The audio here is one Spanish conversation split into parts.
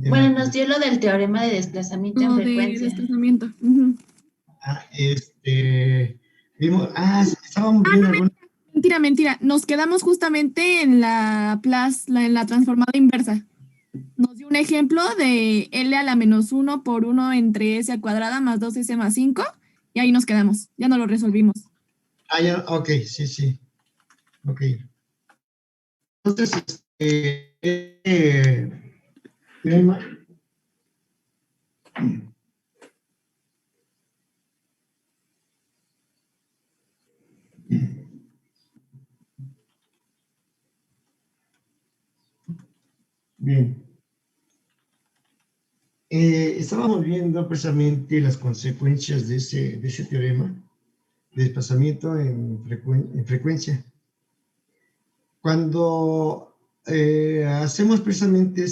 de Bueno, la nos dio lo del teorema de desplazamiento en Lo de frecuencia. desplazamiento. Ujú. vimos, estábamos Ah, viendo no, alguna. mentira. Nos quedamos justamente en en la transformada inversa. Nos dio un ejemplo de L a la menos uno por uno entre S al cuadrada más 2S más 5 y ahí nos quedamos. Ya no lo resolvimos. Ya, ok, sí, ok. Entonces, tema, bien. Estábamos viendo precisamente las consecuencias de ese teorema de desplazamiento en frecuencia. Cuando hacemos precisamente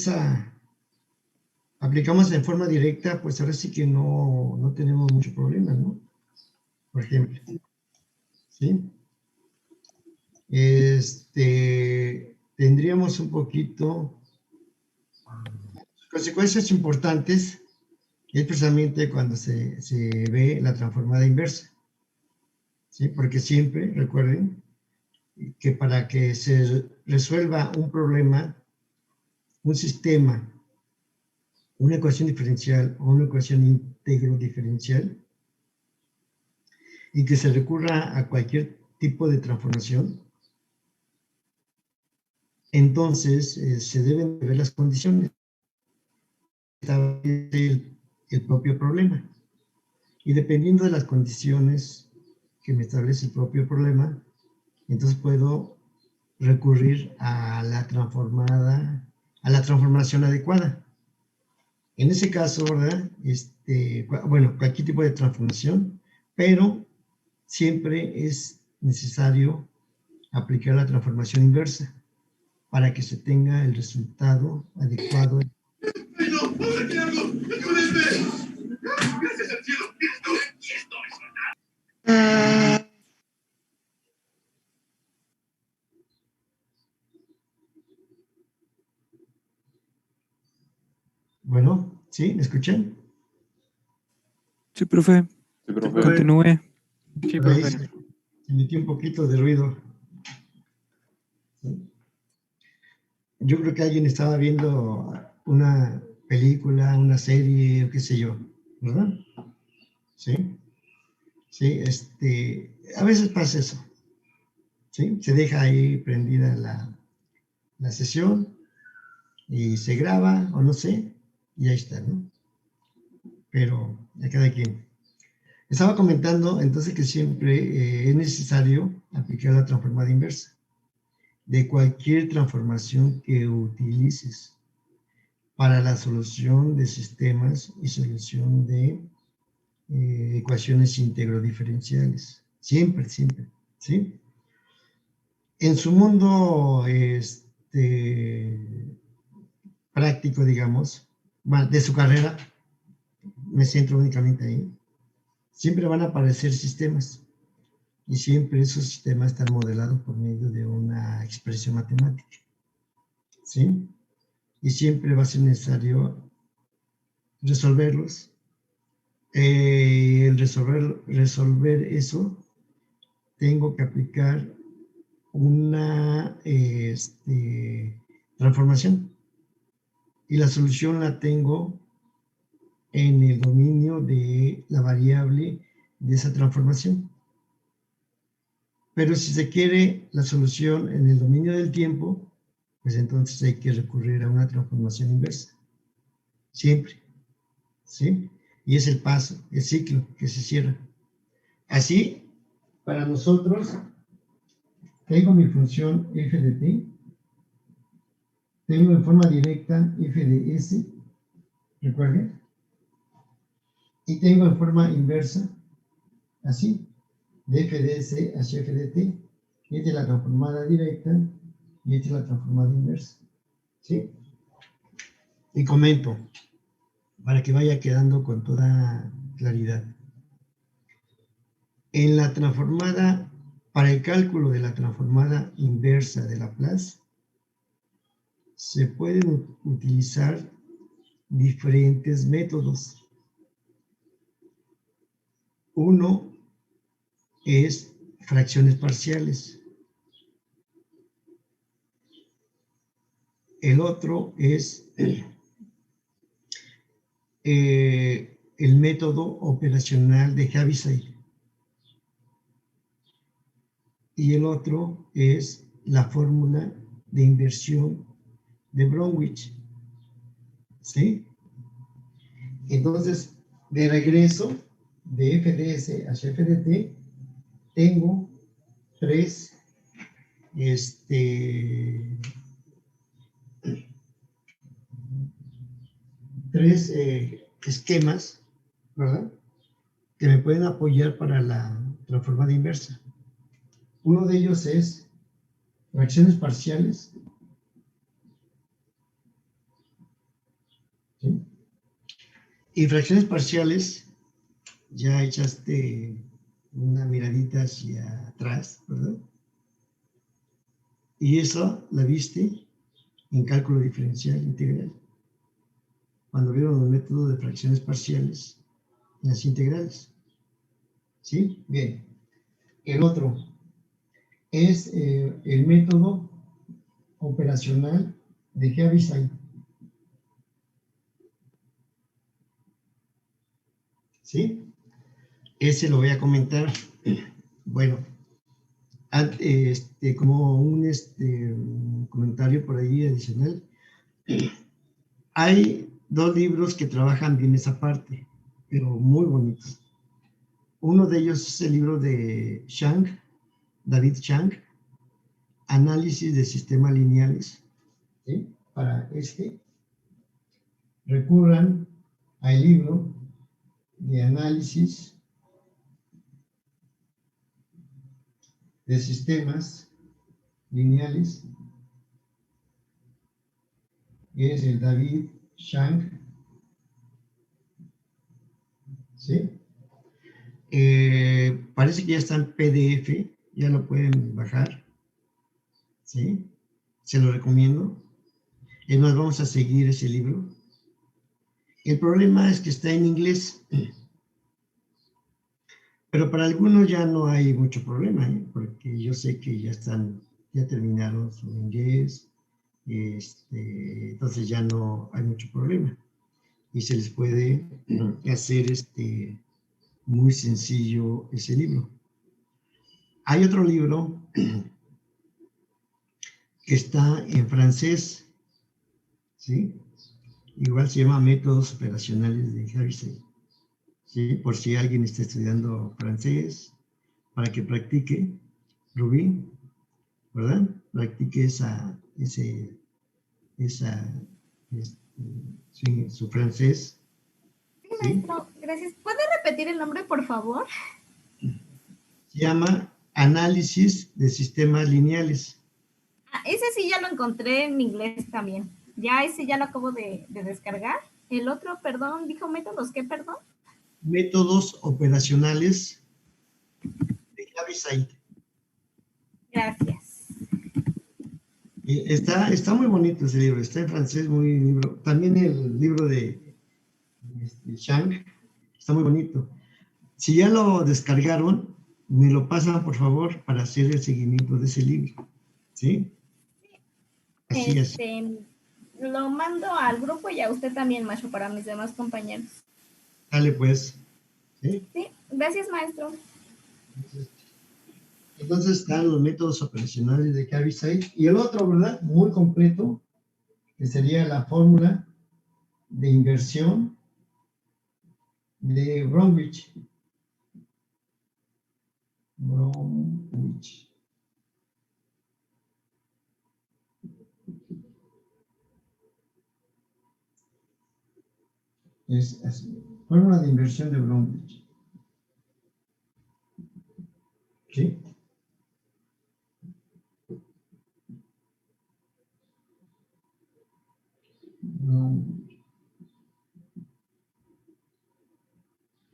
aplicamos en forma directa, pues ahora sí que no tenemos mucho problema, ¿no? Por ejemplo, ¿sí? Tendríamos un poquito consecuencias importantes, es precisamente cuando se ve la transformada inversa, ¿sí? Porque siempre, recuerden, que para que se resuelva un problema, un sistema, una ecuación diferencial o una ecuación íntegro diferencial, y que se recurra a cualquier tipo de transformación, entonces se deben ver las condiciones el propio problema. Y dependiendo de las condiciones que me establece el propio problema, entonces puedo recurrir a la transformación adecuada. En ese caso, ¿verdad? Bueno, cualquier tipo de transformación, pero siempre es necesario aplicar la transformación inversa para que se tenga el resultado adecuado. Bueno, ¿sí? ¿Me escuchan? Sí, profe. Sí, profe. Continúe. Sí, por ahí se metió un poquito de ruido. ¿Sí? Yo creo que alguien estaba viendo una película, una serie, o qué sé yo, ¿verdad? Sí, sí, a veces pasa eso, ¿sí? Se deja ahí prendida la sesión y se graba, o no sé, y ahí está, ¿no? Pero a cada quien. Estaba comentando entonces que siempre es necesario aplicar la transformada inversa de cualquier transformación que utilices para la solución de sistemas y solución de ecuaciones integro-diferenciales. Siempre, ¿sí? En su mundo práctico, digamos, de su carrera, me centro únicamente ahí, siempre van a aparecer sistemas y siempre esos sistemas están modelados por medio de una expresión matemática, ¿sí? Y siempre va a ser necesario resolverlos. El resolver eso, tengo que aplicar una transformación y la solución la tengo en el dominio de la variable de esa transformación. Pero si se quiere la solución en el dominio del tiempo, pues entonces hay que recurrir a una transformación inversa. Siempre, ¿sí? Y es el paso, el ciclo que se cierra. Así, para nosotros, tengo mi función f de t, tengo en forma directa f de s, recuerden, y tengo en forma inversa, así, de f de s hacia f de t, y esta es la transformada directa, y esta es la transformada inversa, ¿sí? Y comento, para que vaya quedando con toda claridad. En la transformada, para el cálculo de la transformada inversa de Laplace, se pueden utilizar diferentes métodos. Uno es fracciones parciales. El otro es el método operacional de Heaviside. Y el otro es la fórmula de inversión de Bromwich. ¿Sí? Entonces, de regreso de FDS hacia FDT, tengo tres esquemas, ¿verdad?, que me pueden apoyar para la transformada inversa. Uno de ellos es fracciones parciales. ¿Sí? Y fracciones parciales, ya echaste una miradita hacia atrás, ¿verdad? Y eso la viste en cálculo diferencial integral, cuando vieron el método de fracciones parciales en las integrales. ¿Sí? Bien. El otro es el método operacional de Heaviside. ¿Sí? Ese lo voy a comentar. Bueno, como un comentario por ahí adicional, hay dos libros que trabajan bien esa parte, pero muy bonitos. Uno de ellos es el libro de Chang, David Chang, Análisis de sistemas lineales. ¿Sí? Para recurran al libro de análisis de sistemas lineales, que es el David Chang. ¿Sí? Parece que ya está en PDF, ya lo pueden bajar. ¿Sí? Se lo recomiendo. Es más, vamos a seguir ese libro. El problema es que está en inglés, pero para algunos ya no hay mucho problema, porque yo sé que ya terminaron su inglés, entonces ya no hay mucho problema y se les puede hacer muy sencillo ese libro. Hay otro libro que está en francés, ¿sí? Igual se llama Métodos Operacionales de Heaviside, ¿sí? Por si alguien está estudiando francés, para que practique, Rubí, ¿verdad? Practique su francés. Sí, maestro, gracias. ¿Puede repetir el nombre, por favor? Se llama Análisis de Sistemas Lineales. Ah, ese sí ya lo encontré en inglés también. Ya ese ya lo acabo de descargar. El otro, perdón, dijo métodos, ¿qué, perdón? Métodos operacionales de Heaviside. Gracias. Está muy bonito ese libro, está en francés, muy libro. También el libro de Chang está muy bonito. Si ya lo descargaron, me lo pasan, por favor, para hacer el seguimiento de ese libro. ¿Sí? Así es. Lo mando al grupo y a usted también, maestro, para mis demás compañeros. Dale, pues. ¿Sí? Sí, gracias, maestro. Entonces están los métodos operacionales de Heaviside. Y el otro, ¿verdad? Muy completo, que sería la fórmula de inversión de Bromwich. Es así. Fórmula de inversión de Bromwich. ¿Sí?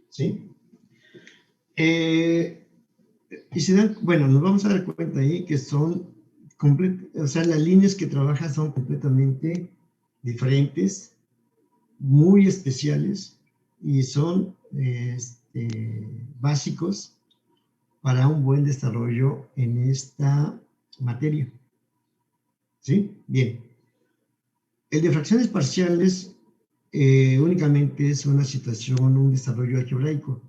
¿Sí? Y se dan, bueno, nos vamos a dar cuenta ahí que son o sea, las líneas que trabajan son completamente diferentes, muy especiales y son básicos para un buen desarrollo en esta materia. ¿Sí? Bien. El de fracciones parciales únicamente es una situación, un desarrollo algebraico,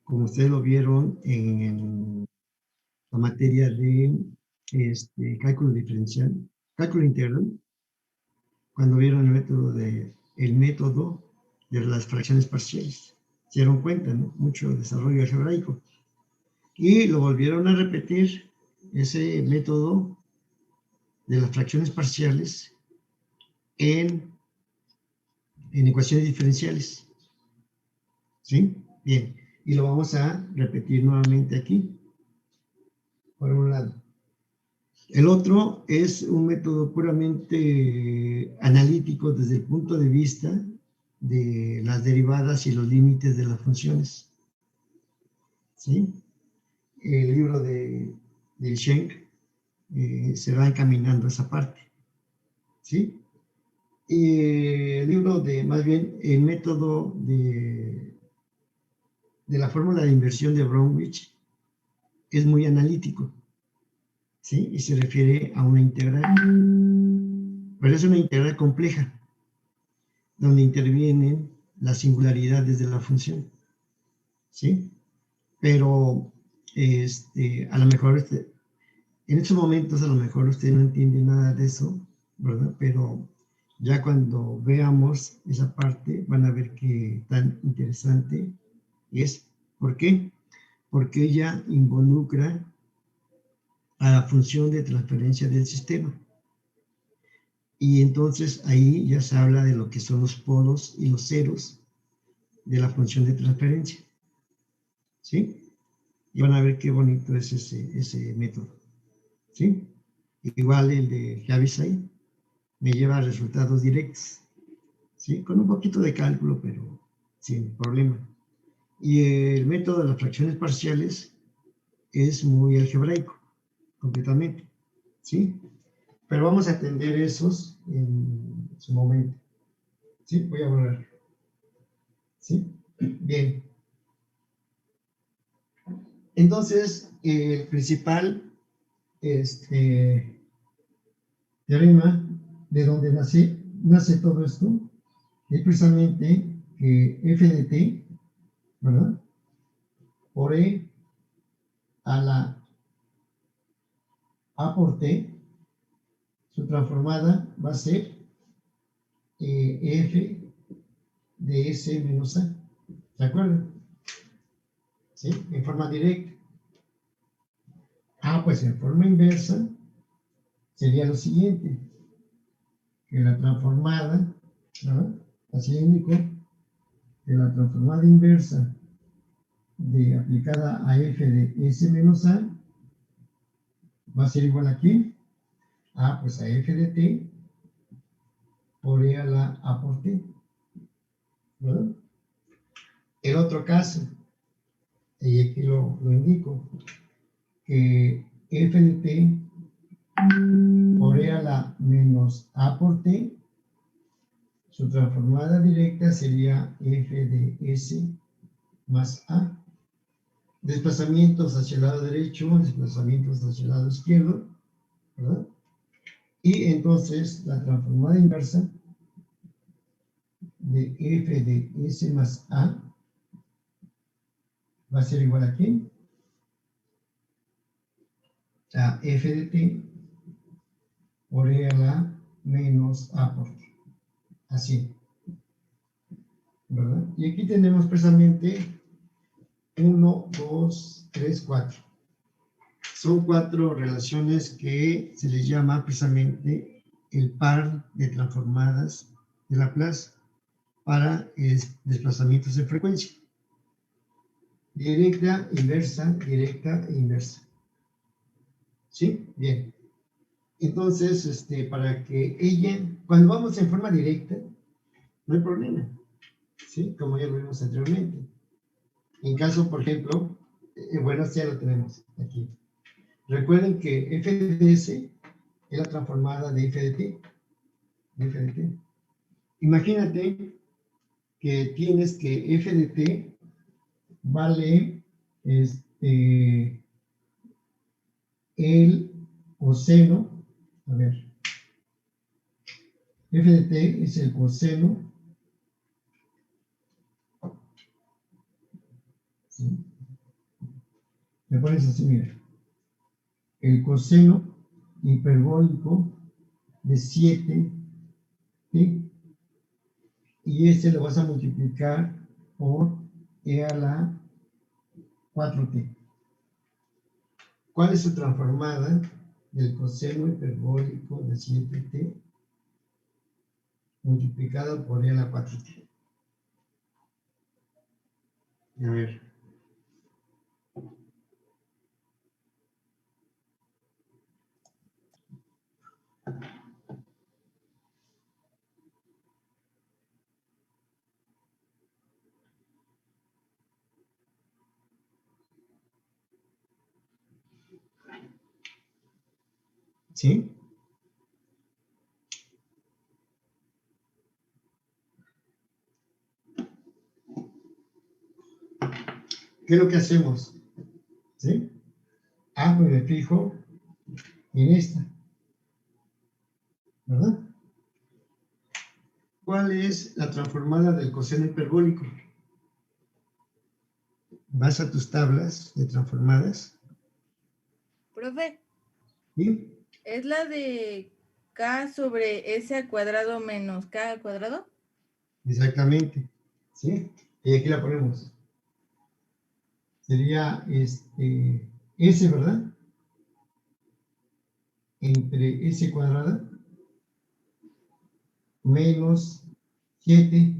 como ustedes lo vieron en la materia de cálculo diferencial, cálculo integral, cuando vieron el método de las fracciones parciales. Se dieron cuenta, ¿no? Mucho desarrollo algebraico. Y lo volvieron a repetir, ese método de las fracciones parciales en ecuaciones diferenciales. ¿Sí? Bien. Y lo vamos a repetir nuevamente aquí, por un lado. El otro es un método puramente analítico desde el punto de vista de las derivadas y los límites de las funciones. ¿Sí? El libro de Schenck se va encaminando a esa parte. ¿Sí? Y el libro más bien, el método de la fórmula de inversión de Bromwich es muy analítico. ¿Sí? Y se refiere a una integral. Pero es una integral compleja, donde intervienen las singularidades de la función. ¿Sí? Pero a lo mejor en estos momentos a lo mejor usted no entiende nada de eso, ¿verdad? Pero ya cuando veamos esa parte van a ver qué tan interesante es. ¿Por qué? Porque ella involucra a la función de transferencia del sistema. Y entonces ahí ya se habla de lo que son los polos y los ceros de la función de transferencia. ¿Sí? Y van a ver qué bonito es ese método. ¿Sí? Igual el de Heaviside me lleva a resultados directos. ¿Sí? Con un poquito de cálculo, pero sin problema. Y el método de las fracciones parciales es muy algebraico, completamente. ¿Sí? Pero vamos a atender esos en su momento. ¿Sí? Voy a borrar. ¿Sí? Bien. Entonces, el principal teorema de donde nace todo esto es precisamente que f de t, ¿verdad? Por e a la a por t, su transformada va a ser f de s menos a. ¿De acuerdo? ¿Sí? En forma directa. Pues en forma inversa sería lo siguiente, que la transformada, ¿verdad? Así indico, que la transformada inversa aplicada a f de s menos a va a ser igual a ¿qué? Pues a f de t por e a la a por t, ¿verdad? El otro caso, y aquí lo indico, que f de t por e a la menos a por t, su transformada directa sería f de s más a. Desplazamientos hacia el lado derecho, desplazamientos hacia el lado izquierdo, ¿verdad? Y entonces la transformada inversa de f de s más a va a ser igual a ¿qué? A f de t por e a la menos a por t. Así, ¿verdad? Y aquí tenemos precisamente 1, 2, 3, 4. Son 4 relaciones que se les llama precisamente el par de transformadas de Laplace para desplazamientos de frecuencia. Directa, inversa, directa e inversa. ¿Sí? Bien. Entonces, para que ella, cuando vamos en forma directa, no hay problema. ¿Sí? Como ya lo vimos anteriormente. En caso, por ejemplo, bueno, ya lo tenemos aquí. Recuerden que f de s es la transformada de f de t. Imagínate que tienes que f de t vale el coseno, a ver, f de t es el coseno, ¿sí? Me pones así, mira, el coseno hiperbólico de 7t, y este lo vas a multiplicar por e a la 4t. ¿Cuál es su transformada del coseno hiperbólico de 7t multiplicado por e a la 4t? A ver. ¿Sí? ¿Qué es lo que hacemos? ¿Sí? Ah, pues me fijo en esta, ¿verdad? ¿Cuál es la transformada del coseno hiperbólico? Vas a tus tablas de transformadas. Profe, ¿Sí? ¿es la de k sobre s al cuadrado menos k al cuadrado? Exactamente. ¿Sí? Y aquí la ponemos. Sería S, ¿verdad? Entre S cuadrada menos 7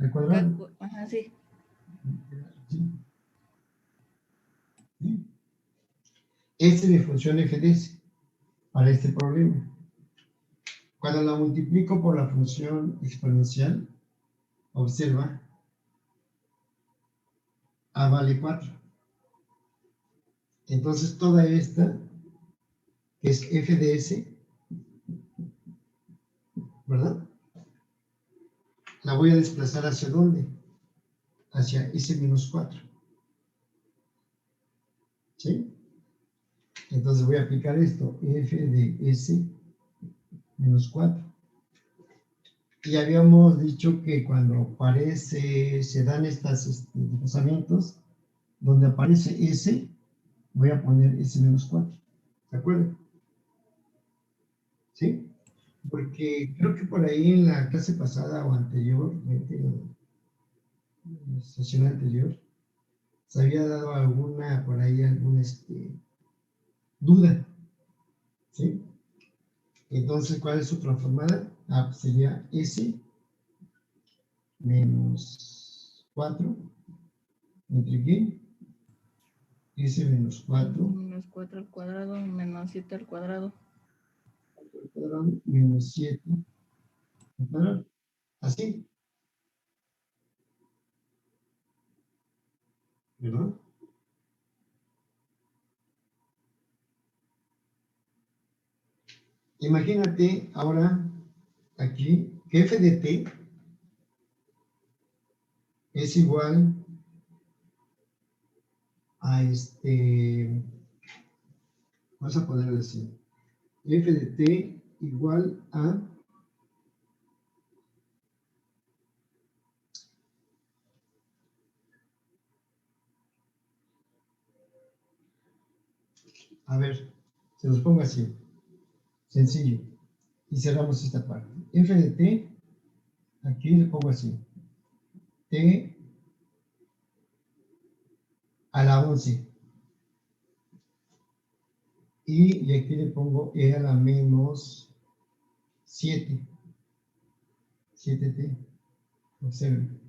al cuadrado. Ajá, sí. ¿Sí? ¿Sí? S de función f de s para este problema. Cuando la multiplico por la función exponencial, observa, A vale 4. Entonces toda esta, que es f de s, ¿verdad? La voy a desplazar ¿hacia dónde? Hacia s menos 4. ¿Sí? Entonces voy a aplicar esto, f de s menos 4. Y habíamos dicho que cuando aparece, se dan estos desplazamientos, donde aparece s, voy a poner s menos 4. ¿De acuerdo? ¿Sí? Porque creo que por ahí en la clase pasada o anterior, en la sesión anterior, se había dado alguna, por ahí alguna duda. ¿Sí? Entonces, ¿cuál es su transformada? Ah, pues sería S menos 4 entre qué? S menos 4 Menos 4 al cuadrado menos 7 al cuadrado. al cuadrado menos 7 al cuadrado. Así, ¿verdad? Imagínate ahora aquí que f de t es igual a vamos a ponerlo así, f de t igual a ver, se los pongo así, sencillo, y cerramos esta parte. F de t, aquí le pongo así, t a la 11, y aquí le pongo e a la menos 7, 7t, observen.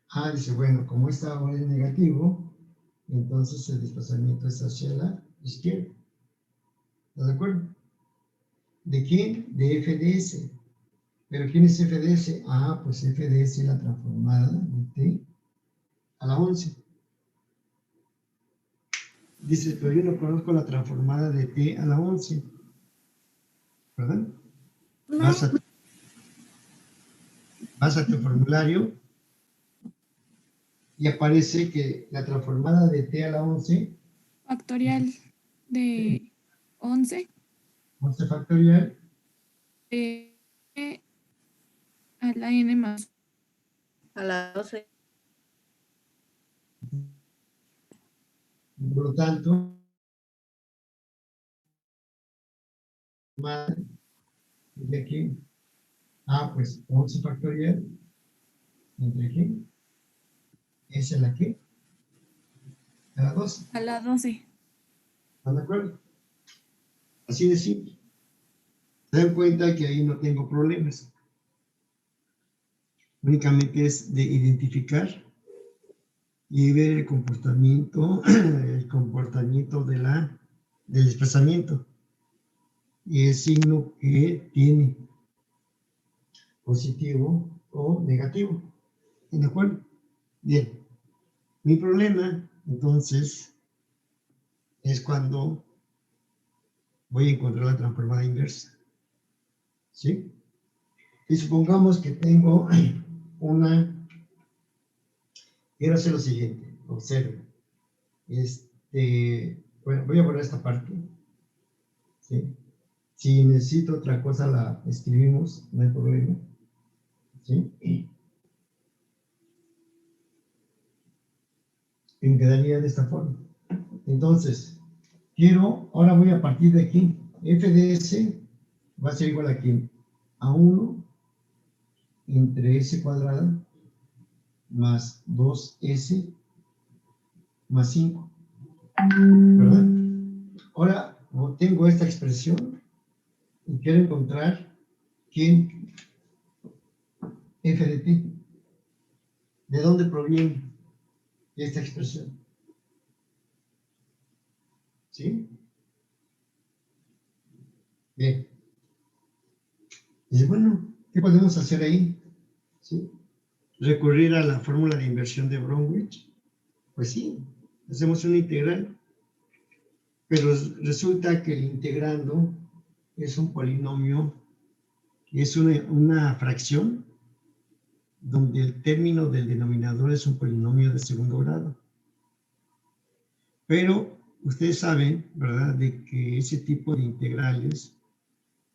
Ah, dice, bueno, como esta ahora es negativo, entonces el desplazamiento es hacia la izquierda. ¿Estás de acuerdo? ¿De quién? De f de s. ¿Pero quién es f de s? Ah, pues f de s es la transformada de t a la 11. Dice, pero yo no conozco la transformada de t a la 11. ¿Verdad? No, Vas a... vas a tu formulario y aparece que la transformada de t a la 11, Factorial de 11 11 factorial, de a la n más. A la 12. por lo tanto, de aquí, pues 11 factorial, entre aquí, es en la que, a la 12, A la 12. ¿están de acuerdo? Así de simple. Se dan cuenta que ahí no tengo problemas. Únicamente es de identificar y ver el comportamiento del desplazamiento y el signo que tiene, positivo o negativo. ¿De acuerdo? Bien. Mi problema, entonces, es cuando voy a encontrar la transformada inversa. ¿Sí? Y supongamos que tengo quiero hacer lo siguiente, observe. Bueno, voy a borrar esta parte. ¿Sí? Si necesito otra cosa, la escribimos, no hay problema. ¿Sí? Y me quedaría de esta forma. Entonces, ahora voy a partir de aquí. F de S va a ser igual a 1 entre S cuadrada más 2S más 5. ¿Verdad? Ahora tengo esta expresión y quiero encontrar F de t. ¿De dónde proviene esta expresión? ¿Sí? Bien. Dice, bueno, ¿qué podemos hacer ahí? ¿Sí? ¿Recurrir a la fórmula de inversión de Bromwich? Pues sí, hacemos una integral. Pero resulta que el integrando es un polinomio, es una fracción donde el término del denominador es un polinomio de segundo grado. Pero ustedes saben, ¿verdad?, de que ese tipo de integrales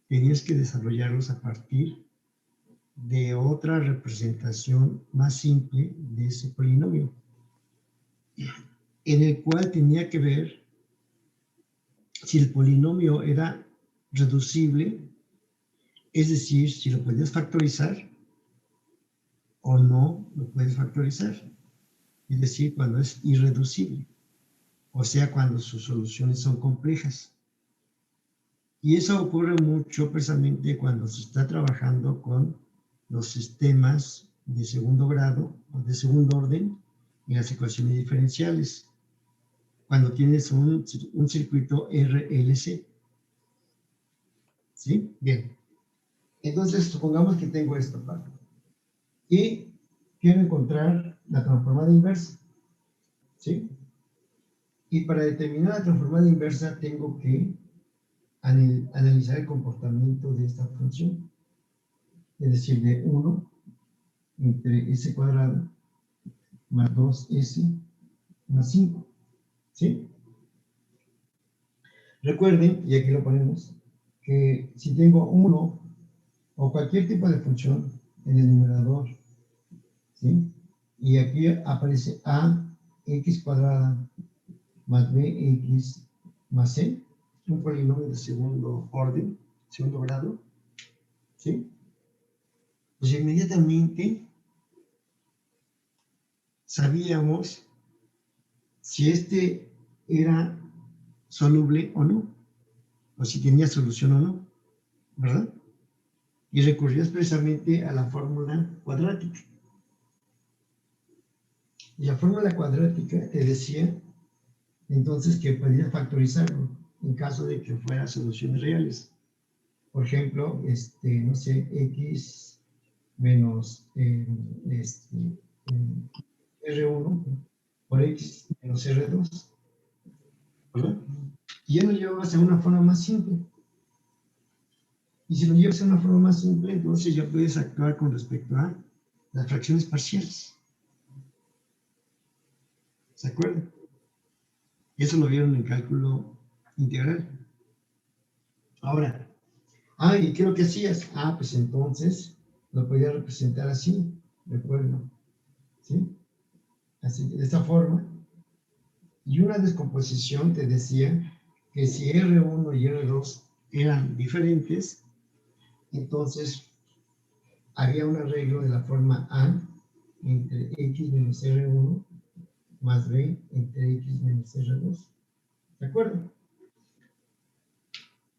tenías que desarrollarlos a partir de otra representación más simple de ese polinomio, en el cual tenía que ver si el polinomio era reducible, es decir, si lo podías factorizar o no lo puedes factorizar, es decir, cuando es irreducible, o sea, cuando sus soluciones son complejas. Y eso ocurre mucho precisamente cuando se está trabajando con los sistemas de segundo grado o de segundo orden y las ecuaciones diferenciales, cuando tienes un circuito RLC. ¿Sí? Bien. Entonces, supongamos que tengo esta parte. Y quiero encontrar la transformada inversa. ¿Sí? Y para determinar la transformada inversa tengo que analizar el comportamiento de esta función. Es decir, de 1 entre s cuadrado más 2s más 5. ¿Sí? Recuerden, y aquí lo ponemos, que si tengo 1 o cualquier tipo de función en el numerador, ¿sí?, y aquí aparece ax cuadrada más bx más c, un polinomio de segundo orden, segundo grado, ¿sí? Pues inmediatamente sabíamos si este era soluble o no, o si tenía solución o no, ¿verdad? Y recurrías precisamente a la fórmula cuadrática. Y la fórmula cuadrática te decía entonces que podías factorizarlo en caso de que fuera soluciones reales. Por ejemplo, no sé, x menos R1 por x menos R2, ¿verdad? Y ya lo llevabas a una forma más simple. Y si lo llevas a una forma más simple, entonces ya puedes actuar con respecto a las fracciones parciales. ¿Se acuerdan? Eso lo vieron en cálculo integral. Ahora, ¿y qué es lo que hacías? Pues entonces lo podía representar así, recuerdo, ¿sí? Así, de esta forma. Y una descomposición te decía que si R1 y R2 eran diferentes, entonces había un arreglo de la forma A entre X menos R1 más B entre X menos R2. ¿De acuerdo?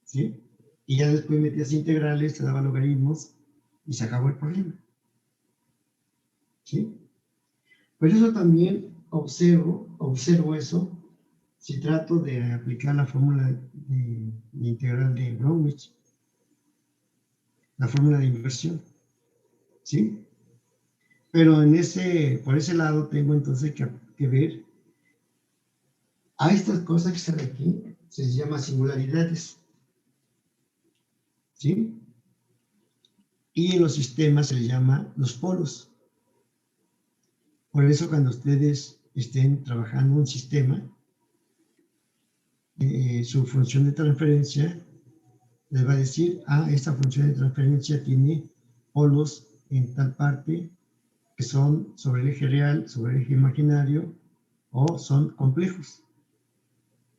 ¿Sí? Y ya después metías integrales, te daba logaritmos y se acabó el problema. ¿Sí? Pero eso también observo eso si trato de aplicar la fórmula de integral de Brownish, la fórmula de inversión. ¿Sí? Pero por ese lado tengo entonces que ver a estas cosas que están aquí, se les llama singularidades. ¿Sí? Y en los sistemas se les llama los polos. Por eso cuando ustedes estén trabajando un sistema, su función de transferencia les va a decir, esta función de transferencia tiene polos en tal parte que son sobre el eje real, sobre el eje imaginario, o son complejos.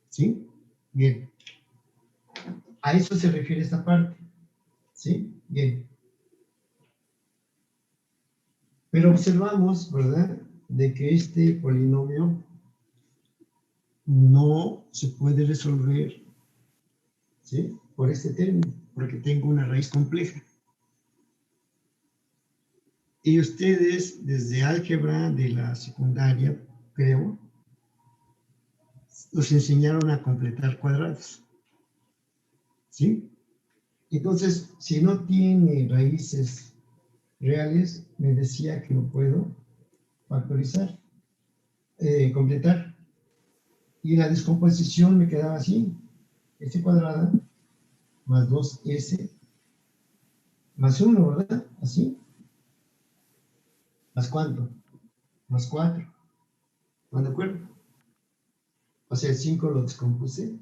¿Sí? Bien. A eso se refiere esta parte. ¿Sí? Bien. Pero observamos, ¿verdad?, de que este polinomio no se puede resolver, ¿sí?, por este término, porque tengo una raíz compleja. Y ustedes, desde álgebra de la secundaria, creo, los enseñaron a completar cuadrados. ¿Sí? Entonces, si no tiene raíces reales, me decía que lo puedo factorizar, completar. Y la descomposición me quedaba así, S cuadrada más 2S más 1, ¿verdad? Así. ¿Más cuánto? Más 4. ¿Están de acuerdo? O sea, el 5 lo descompuse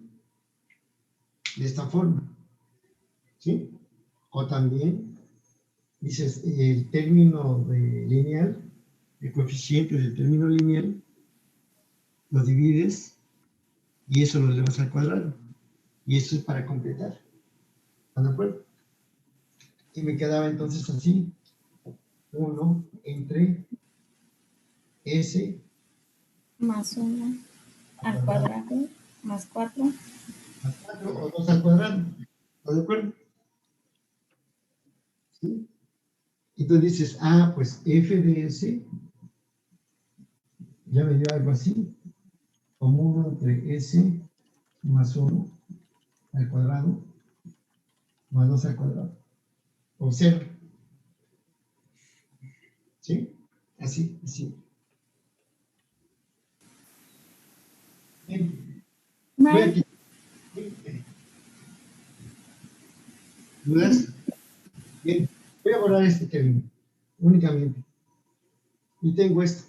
de esta forma. ¿Sí? O también dices el término lineal, el coeficiente del término lineal, lo divides y eso lo elevas al cuadrado. Y eso es para completar. ¿Están de acuerdo? Y me quedaba entonces así, 1 entre S Más 1 al cuadrado, más 4. más 4 o 2 al cuadrado. ¿Están de acuerdo? ¿Sí? Entonces dices, pues f de S, ya me dio algo así, como 1 entre S más 1 al cuadrado, más 2 al cuadrado. Observa. ¿Sí? Así, así. Bien. Voy a quitar. ¿Dudas? Bien. Voy a borrar este término, únicamente. Y tengo esto.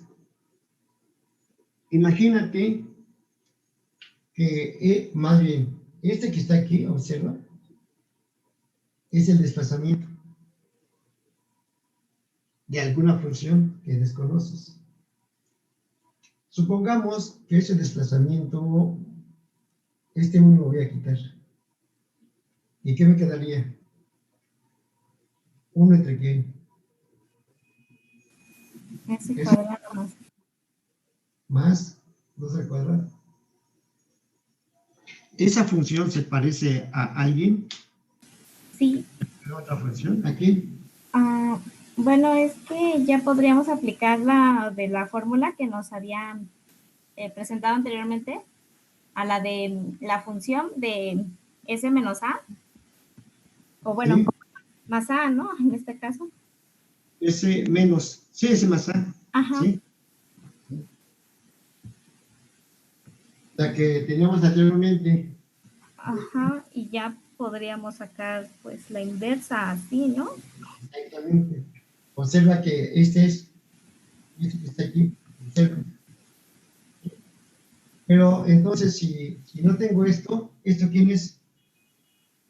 Imagínate que, más bien, este que está aquí, observa, es el desplazamiento de alguna función que desconoces. Supongamos que ese desplazamiento, este 1 lo voy a quitar. ¿Y qué me quedaría? 1 entre qué? S cuadrado más. Más 2 al cuadrado. ¿Esa función se parece a alguien? Sí. ¿A otra función? ¿A quién? Bueno, es que ya podríamos aplicar la de la fórmula que nos habían presentado anteriormente a la de la función de S menos A. O bueno, ¿Sí? más A, ¿no? En este caso. S menos, sí, S más A. Ajá. ¿Sí? La que teníamos anteriormente. Ajá, y ya podríamos sacar pues la inversa así, ¿no? Exactamente. Observa que este que está aquí. Observa. Pero entonces, si no tengo ¿esto quién es?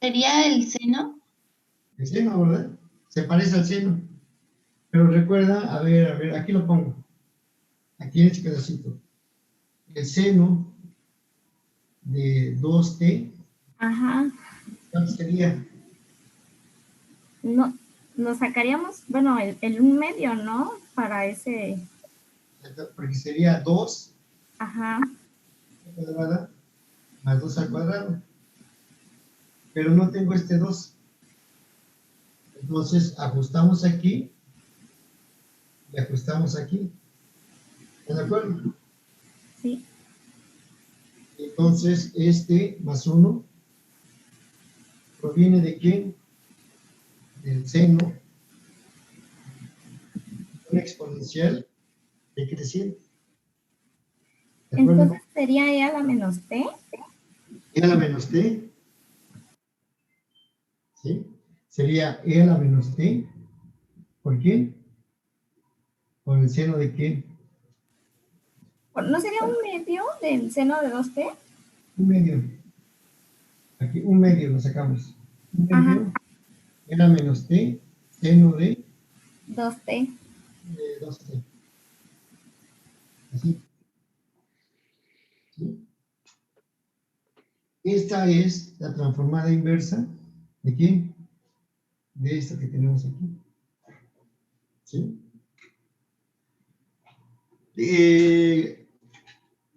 ¿Sería el seno? El seno, ¿verdad? Se parece al seno. Pero recuerda, a ver, aquí lo pongo. Aquí en este pedacito. El seno de 2t, Ajá. ¿cuánto sería? No, nos sacaríamos, bueno, el 1/2, ¿no? Para ese, Porque sería 2 ajá. cuadrada más 2 al cuadrado. Pero no tengo este 2. Entonces ajustamos aquí y ajustamos aquí. ¿Están de acuerdo? Sí. Entonces este más 1 proviene ¿de quién? Del seno, un exponencial decreciente. ¿De acuerdo? Entonces sería e a la menos t. E a la menos t, ¿sí? Sería e a la menos t. ¿Por qué? ¿Por el seno de qué? ¿No sería 1/2 del seno de 2t? Un medio. Aquí un medio lo sacamos. Un Ajá. medio e a la menos t, seno de 2t. 2t. Así. ¿Sí? Esta es la transformada inversa ¿de quién? De esta que tenemos aquí. ¿Sí?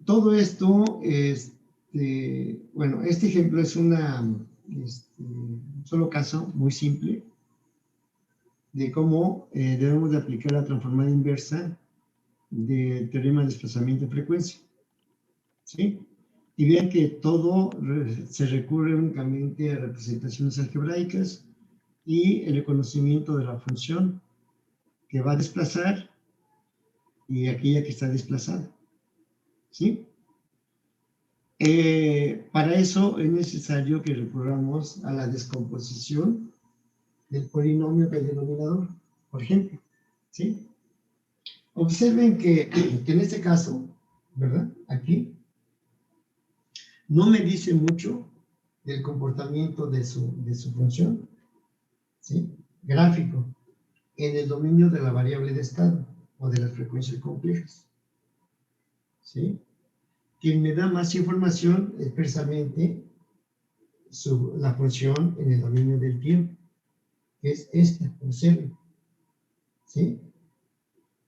Todo esto, bueno, este ejemplo es un solo caso muy simple de cómo debemos de aplicar la transformada inversa del teorema de desplazamiento de frecuencia. ¿Sí? Y vean que todo se recurre únicamente a representaciones algebraicas y el reconocimiento de la función que va a desplazar y aquella que está desplazada. ¿Sí? Para eso es necesario que recurramos a la descomposición del polinomio del denominador, por ejemplo. ¿Sí? Observen que en este caso, ¿verdad? Aquí, no me dice mucho del comportamiento de su función, ¿sí? Gráfico, en el dominio de la variable de estado o de las frecuencias complejas. ¿Sí? Quien me da más información es precisamente la función en el dominio del tiempo, que es esta, observen. ¿Sí?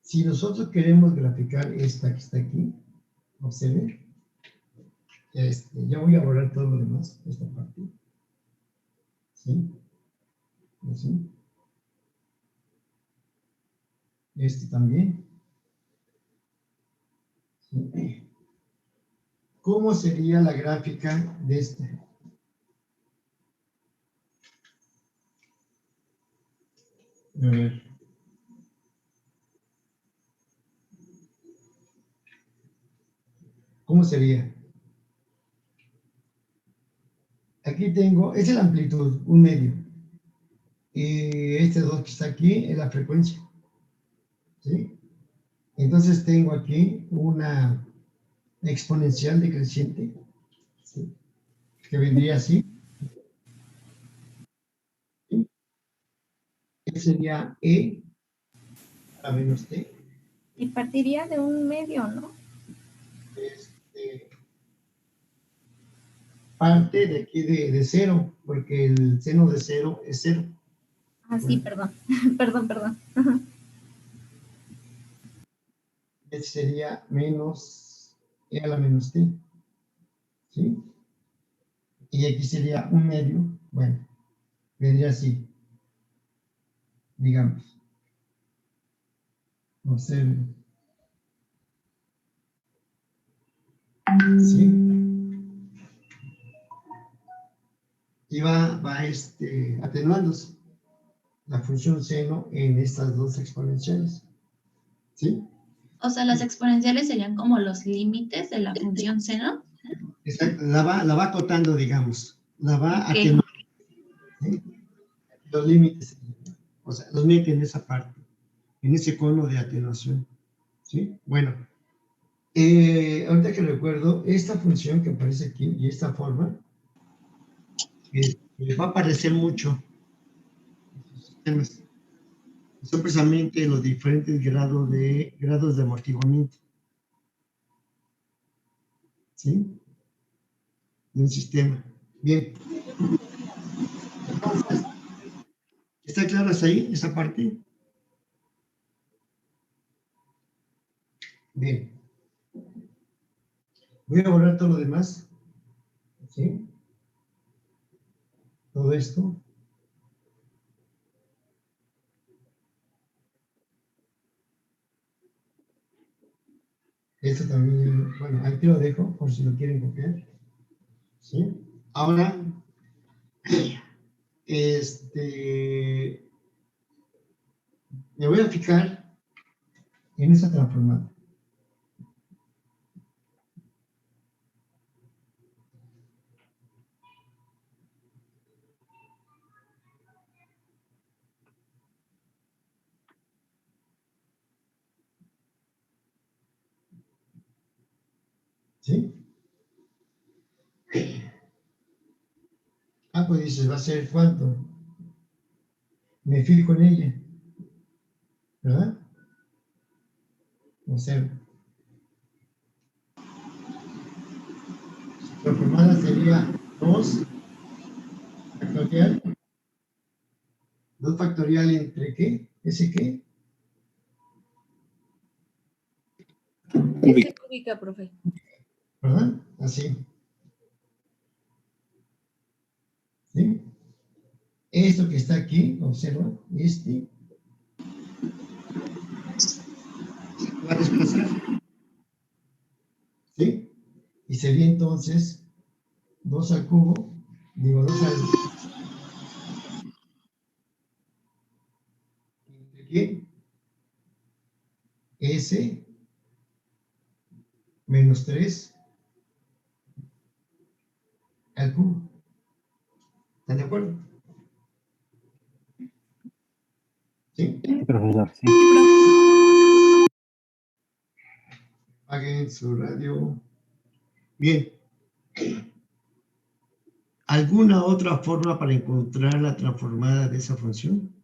Si nosotros queremos graficar esta que está aquí, observen, ya voy a borrar todo lo demás, esta parte. ¿Sí? Así. Este también. ¿Sí? ¿Cómo sería la gráfica de esta? A ver. ¿Cómo sería? Aquí tengo, esa es la amplitud, un medio. Y este 2 que está aquí es la frecuencia. ¿Sí? Entonces tengo aquí una exponencial decreciente, ¿sí? Que vendría así. ¿Sí? Que sería e a menos t. Y partiría de 1/2, ¿no? Parte de aquí de 0, porque el seno de 0 es 0. Ah, sí, perdón. Perdón. Este sería menos e a la menos t. ¿Sí? Y aquí sería un medio, bueno, vendría así, digamos. Observen. ¿Sí? Y va atenuándose la función seno en estas dos exponenciales. ¿Sí? O sea, las exponenciales serían como los límites de la función seno. Exacto, la va acotando, digamos. La va Ok. atenuando. ¿Sí? Los límites, o sea, los mete en esa parte. en ese cono de atenuación. ¿Sí? Bueno, ahorita que recuerdo, esta función que aparece aquí y esta forma, les va a aparecer mucho en sus sistemas. Son precisamente los diferentes grados de amortiguamiento. ¿Sí? De un sistema. Bien. Entonces, ¿está claro hasta ahí, esa parte? Bien. Voy a borrar todo lo demás. ¿Sí? Todo esto. Esto también, bueno, aquí lo dejo por si lo quieren copiar. ¿Sí? Ahora, me voy a fijar en esa transformada. ¿Sí? Ah, pues dices, ¿va a ser cuánto? Me fijo en ella, ¿verdad? Observa. Transformada sería 2 factorial. 2 factorial entre qué? ¿Ese qué? S cúbica, profe. ¿Verdad? Así. ¿Sí? Esto que está aquí, observa, se va a desplazar. ¿Sí? Y sería entonces 2 al cubo, digo 2 al... ¿Entre qué? S menos 3 al cubo. ¿Están de acuerdo? ¿Sí? Sí, profesor, sí. Apaguen su radio. Bien. ¿Alguna otra forma para encontrar la transformada de esa función?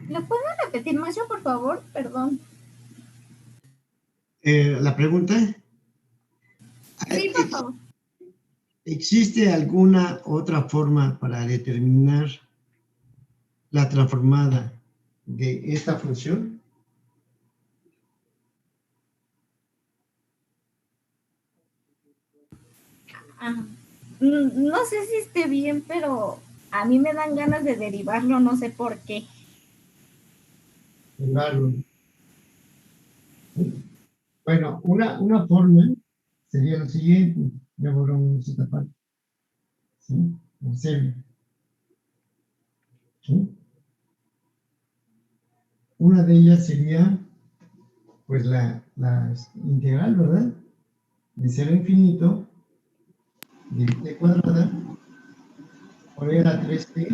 ¿Lo puedo repetir, maestro, por favor? Perdón. La pregunta, Sí, por favor. ¿existe alguna otra forma para determinar la transformada de esta función? Ah, no sé si esté bien, pero a mí me dan ganas de derivarlo, no sé por qué. Claro. Bueno, una forma sería lo siguiente. Ya borramos esta parte. ¿Sí? Observe. ¿Sí? Una de ellas sería, pues, la integral, ¿verdad? De 0 a infinito, de t cuadrada, por e a la 3t,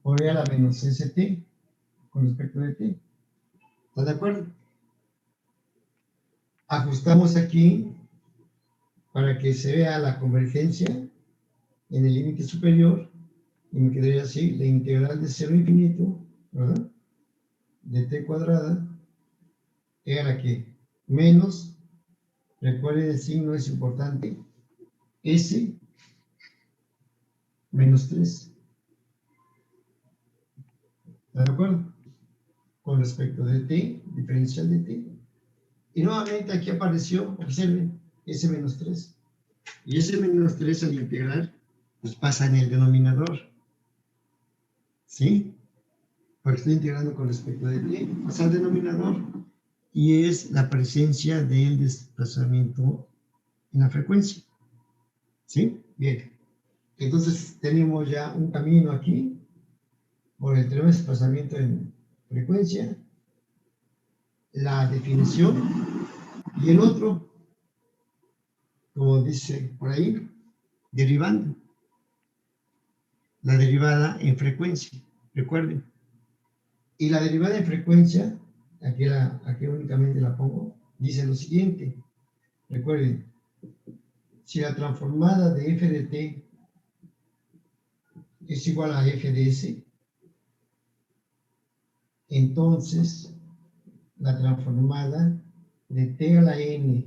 por e a la menos st, con respecto de t. ¿Estás de acuerdo? Ajustamos aquí para que se vea la convergencia en el límite superior y me quedaría así, la integral de 0 a infinito, ¿verdad? De t cuadrada, e a la que menos, recuerden el signo es importante, s menos 3. ¿Están de acuerdo? Con respecto de t, diferencial de t. Y nuevamente aquí apareció, observen, s menos 3. Y ese menos 3 al integrar, pues pasa en el denominador. ¿Sí? Porque estoy integrando con respecto de t, pasa al denominador. Y es la presencia del desplazamiento en la frecuencia. ¿Sí? Bien. Entonces tenemos ya un camino aquí por el teorema de desplazamiento en frecuencia, la definición y el otro como dice por ahí, derivando. La derivada en frecuencia, recuerden. Y la derivada en frecuencia, aquí únicamente la pongo, dice lo siguiente. Recuerden, si la transformada de f de t es igual a f de s, entonces la transformada de t a la n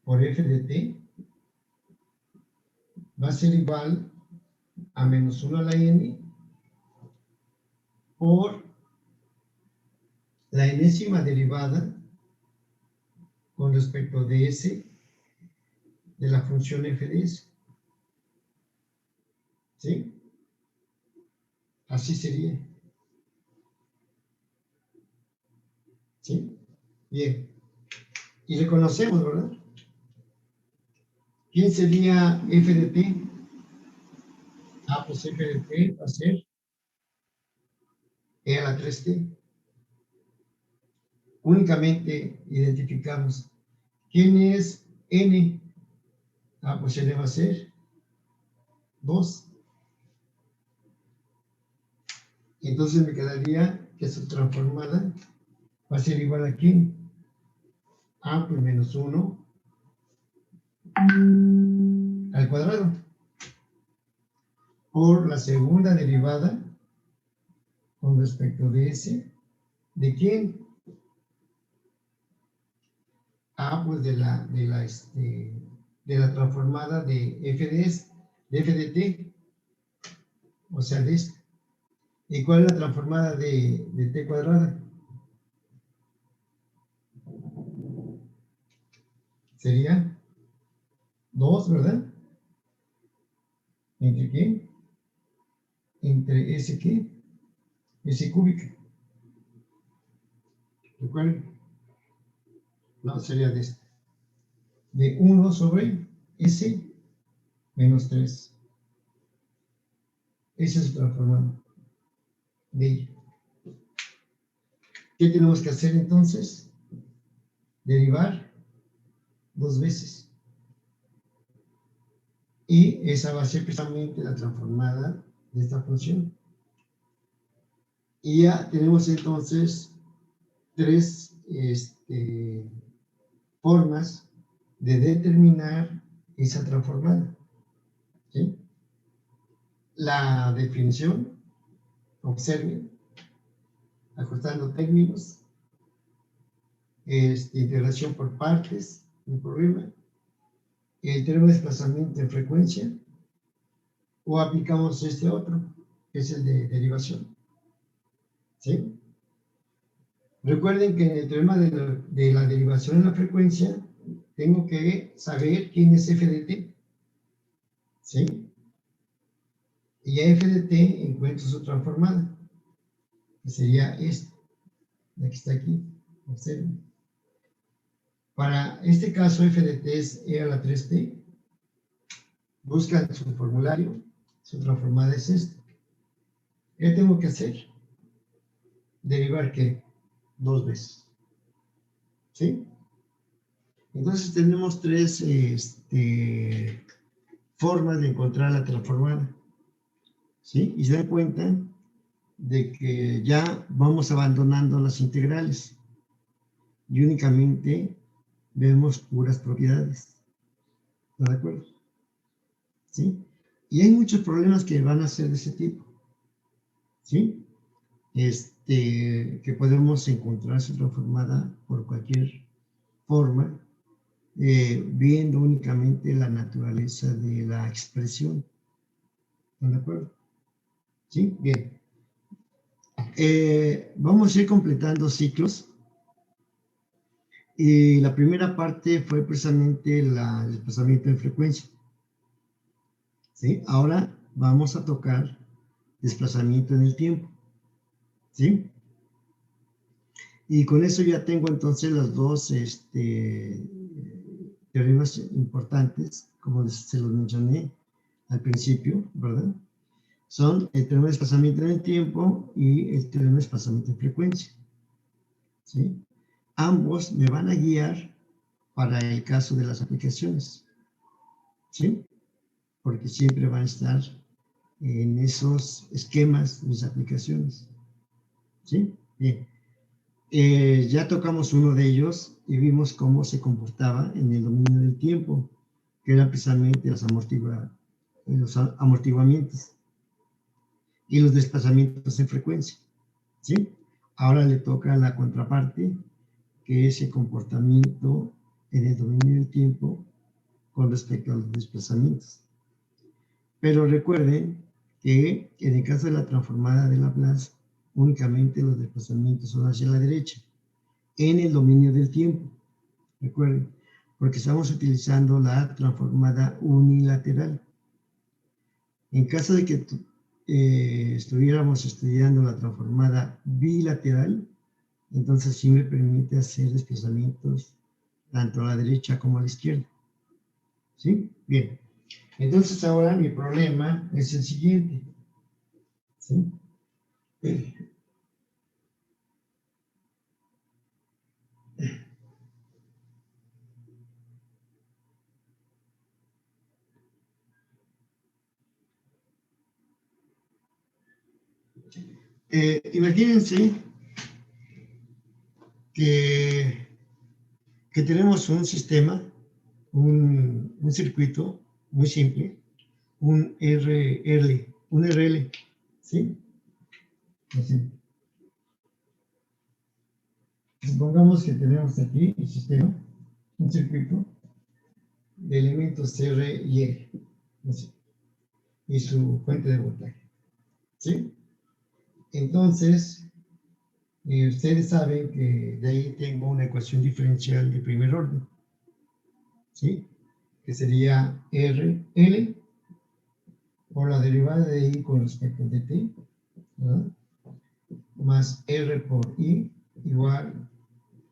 por f de t va a ser igual a menos 1 a la n por la enésima derivada con respecto de s de la función f de s. ¿Sí? Así sería. ¿Sí? Bien. Y le conocemos, ¿verdad? ¿Quién sería f de t? Ah, pues f de t va a ser e a la 3t. Únicamente identificamos quién es n. Ah, pues n va a ser 2. Entonces me quedaría que su transformada va a ser igual a quién. A por menos 1 al cuadrado por la segunda derivada con respecto de s. ¿De quién? A, pues de la transformada de f de s, de f de t, o sea, de esta. ¿Y cuál es la transformada de t cuadrada? Sería 2, ¿verdad? ¿Entre qué? Entre s qué? S cúbica. ¿Recuerden? No, sería de esta. De 1 sobre s menos 3. Esa es su transformada de ella. ¿Qué tenemos que hacer entonces? Derivar 2 veces. Y esa va a ser precisamente la transformada de esta función. Y ya tenemos entonces 3 formas de determinar esa transformada. ¿Sí? La definición, observen, ajustando términos, integración por partes, no hay problema. El teorema de desplazamiento en frecuencia, o aplicamos este otro, que es el de derivación. ¿Sí? Recuerden que en el teorema de la derivación en la frecuencia, tengo que saber quién es f de t. ¿Sí? Y a f de t encuentro su transformada, que sería esta, la que está aquí. Observen. Para este caso, f de t es e a la 3t. Buscan su formulario, su transformada es esta. ¿Qué tengo que hacer? Derivar, ¿qué? 2 veces. ¿Sí? Entonces tenemos 3 formas de encontrar la transformada. ¿Sí? Y se dan cuenta de que ya vamos abandonando las integrales y únicamente vemos puras propiedades. ¿Está de acuerdo? ¿Sí? Y hay muchos problemas que van a ser de ese tipo. ¿Sí? Que podemos encontrar su transformada por cualquier forma, viendo únicamente la naturaleza de la expresión. ¿Están de acuerdo? ¿Sí? Bien. Vamos a ir completando ciclos. Y la primera parte fue precisamente el desplazamiento en frecuencia. ¿Sí? Ahora vamos a tocar desplazamiento en el tiempo. ¿Sí? Y con eso ya tengo entonces las dos teoremas importantes, como se los mencioné al principio, ¿verdad? Son el teorema de desplazamiento en el tiempo y el teorema de desplazamiento en frecuencia. ¿Sí? Ambos me van a guiar para el caso de las aplicaciones. ¿sí? Porque siempre van a estar en esos esquemas mis aplicaciones, ¿sí? Bien. Ya tocamos uno de ellos y vimos cómo se comportaba en el dominio del tiempo, que eran precisamente los amortiguamientos y los desplazamientos en frecuencia, ¿sí? Ahora le toca la contraparte, que es el comportamiento en el dominio del tiempo con respecto a los desplazamientos. Pero recuerden que en el caso de la transformada de Laplace, únicamente los desplazamientos son hacia la derecha, en el dominio del tiempo. Recuerden, porque estamos utilizando la transformada unilateral. En caso de que estuviéramos estudiando la transformada bilateral, entonces sí me permite hacer desplazamientos tanto a la derecha como a la izquierda. ¿Sí? Bien. Entonces ahora mi problema es el siguiente. ¿Sí? Imagínense que tenemos un sistema, un circuito muy simple, un RL, ¿sí? Así. Supongamos que tenemos aquí el sistema, un circuito de elementos R y L, así, y su fuente de voltaje, ¿sí? Entonces, ustedes saben que de ahí tengo una ecuación diferencial de primer orden, ¿sí? Que sería RL por la derivada de I con respecto de T, ¿verdad? Más R por I igual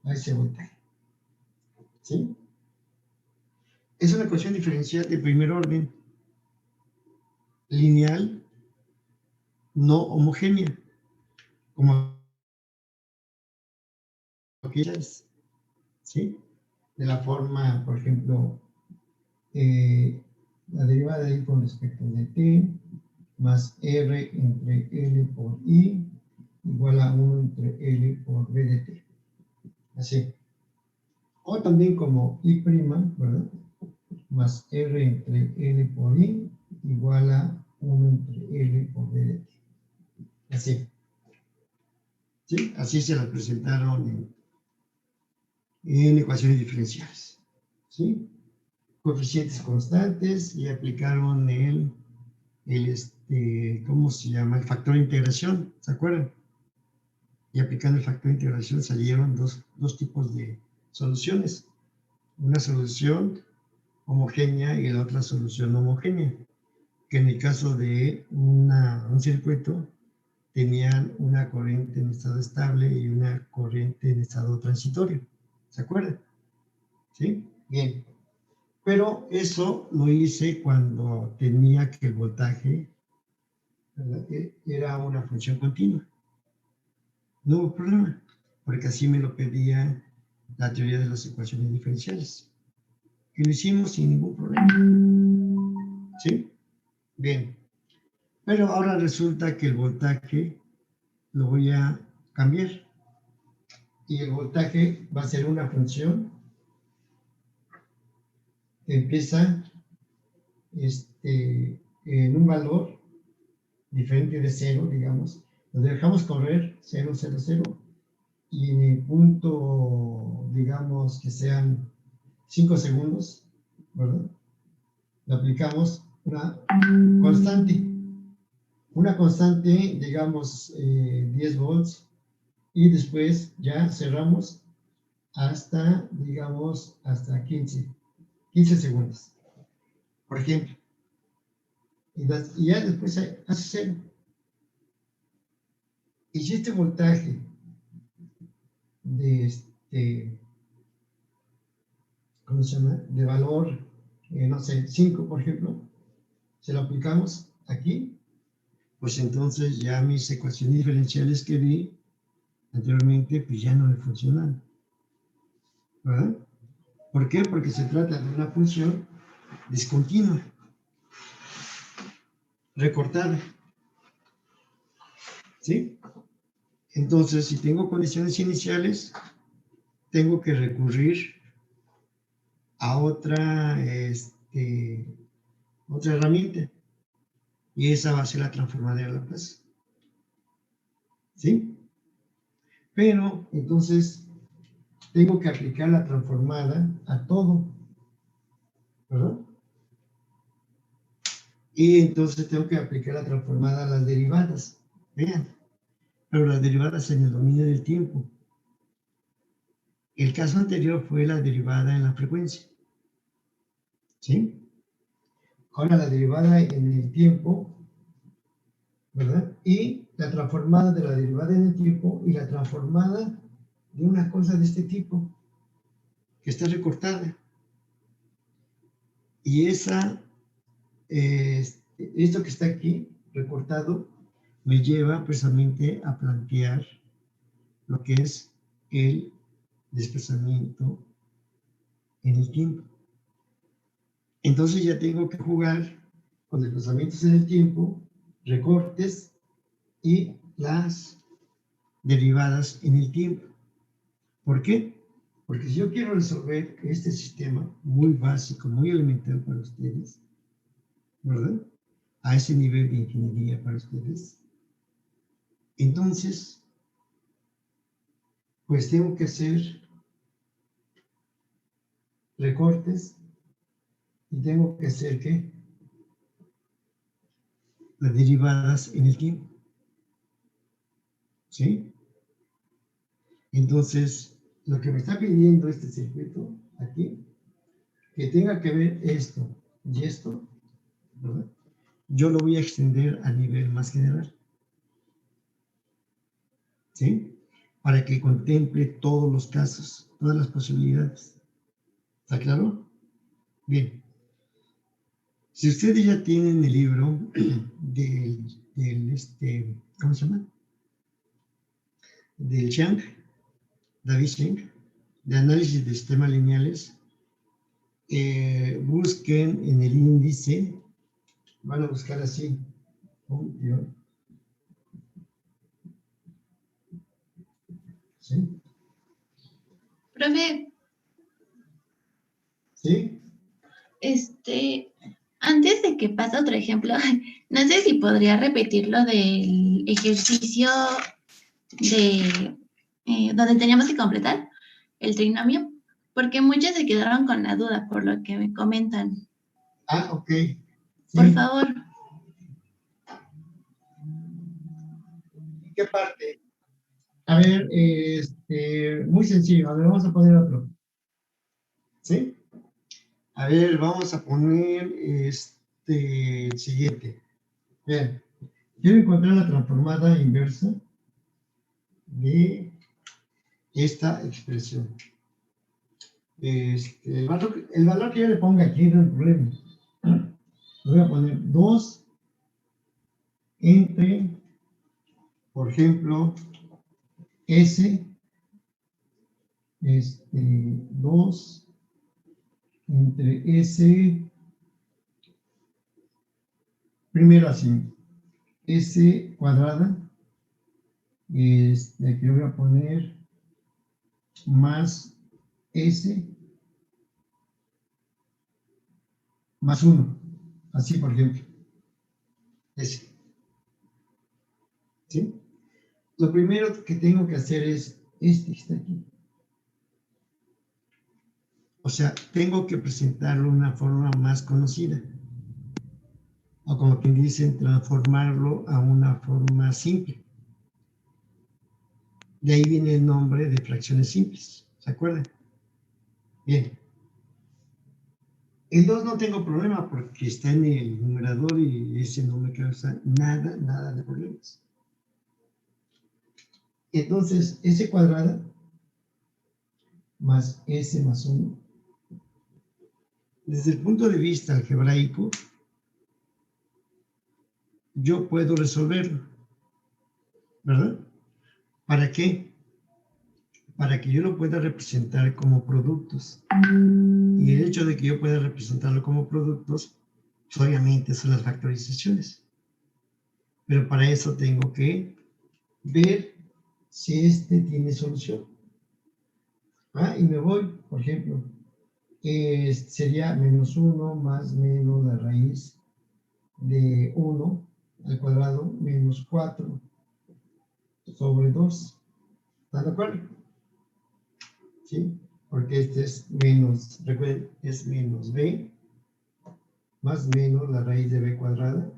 a ese voltaje, ¿sí? Es una ecuación diferencial de primer orden, lineal, no homogénea, como aquí es, ¿sí? De la forma, por ejemplo, la derivada de I con respecto de T, más R entre L por I, igual a 1 entre L por B de T. Así. O también como I', ¿verdad? Más R entre L por I, igual a 1 entre L por B de T. Así. ¿Sí? Así se las presentaron en ecuaciones diferenciales. ¿Sí? Coeficientes constantes y aplicaron ¿cómo se llama? El factor de integración, ¿se acuerdan? Y aplicando el factor de integración salieron dos tipos de soluciones. Una solución homogénea y la otra solución no homogénea, que en el caso de un circuito tenían una corriente en estado estable y una corriente en estado transitorio. ¿Se acuerdan? ¿Sí? Bien. Pero eso lo hice cuando tenía que el voltaje, ¿verdad?, era una función continua. No hubo problema, porque así me lo pedía la teoría de las ecuaciones diferenciales. Y lo hicimos sin ningún problema. ¿Sí? Bien. Pero ahora resulta que el voltaje lo voy a cambiar. Y el voltaje va a ser una función que empieza en un valor diferente de 0, digamos. Lo dejamos correr 0, 0, 0. Y en el punto, digamos, que sean 5 segundos, ¿verdad? Le aplicamos una constante. Una constante, digamos, 10 volts. Y después ya cerramos hasta, digamos, hasta 15 segundos, por ejemplo. Y ya después hace 0. Y si este voltaje de ¿cómo se llama?, de valor, no sé, 5, por ejemplo, se lo aplicamos aquí, pues entonces ya mis ecuaciones diferenciales que vi anteriormente, pues ya no me funcionan, ¿verdad? ¿Por qué? Porque se trata de una función discontinua, recortada. ¿Sí? Entonces, si tengo condiciones iniciales, tengo que recurrir a otra herramienta. Y esa va a ser la transformada de Laplace. ¿Sí? Pero, entonces, tengo que aplicar la transformada a todo. ¿Verdad? Y entonces tengo que aplicar la transformada a las derivadas. Vean. Pero las derivadas en el dominio del tiempo. El caso anterior fue la derivada en la frecuencia. ¿Sí? Ahora la derivada en el tiempo, ¿verdad? Y la transformada de la derivada en el tiempo y la transformada de una cosa de este tipo, que está recortada. Y esto que está aquí, recortado, me lleva precisamente a plantear lo que es el desplazamiento en el tiempo. Entonces ya tengo que jugar con desplazamientos en el tiempo, recortes y las derivadas en el tiempo. ¿Por qué? Porque si yo quiero resolver este sistema muy básico, muy elemental para ustedes, ¿verdad? A ese nivel de ingeniería para ustedes, entonces, pues tengo que hacer recortes y tengo que hacer, ¿qué? Las derivadas en el tiempo. ¿Sí? Entonces, lo que me está pidiendo este circuito aquí, que tenga que ver esto y esto, ¿verdad? Yo lo voy a extender a nivel más general. ¿Sí? Para que contemple todos los casos, todas las posibilidades. ¿Está claro? Bien. Si ustedes ya tienen el libro ¿cómo se llama? Del Chang, David Chang, de análisis de sistemas lineales, busquen en el índice, van a buscar así, ¿sí? Profe, ¿Sí? antes de que pase otro ejemplo, no sé si podría repetir lo del ejercicio de donde teníamos que completar el trinomio, porque muchos se quedaron con la duda por lo que me comentan. Ah, ok. Por Sí. favor. ¿Qué parte? A ver, muy sencillo. A ver, vamos a poner otro. ¿Sí? A ver, vamos a poner el siguiente. Bien. Quiero encontrar la transformada inversa de esta expresión. El valor que yo le ponga aquí no es el problema. Le voy a poner 2 entre, por ejemplo, S, 2 entre S, primero así, S cuadrada, aquí voy a poner más S más 1, así por ejemplo, S. ¿Sí? Lo primero que tengo que hacer es que está aquí. O sea, tengo que presentarlo de una forma más conocida. O como quien dicen, transformarlo a una forma simple. De ahí viene el nombre de fracciones simples. ¿Se acuerdan? Bien. El 2 no tengo problema porque está en el numerador y ese no me causa nada de problemas. Entonces, S cuadrada más S más 1. Desde el punto de vista algebraico, yo puedo resolverlo, ¿verdad? ¿Para qué? para que yo lo pueda representar como productos. Y el hecho de que yo pueda representarlo como productos, pues obviamente son las factorizaciones. Pero para eso tengo que ver si este tiene solución. Y me voy, por ejemplo, sería menos 1 más menos la raíz de 1 al cuadrado menos 4 sobre 2. ¿Están de acuerdo? ¿Sí? Porque este es menos, recuerden, es menos b más menos la raíz de b cuadrada,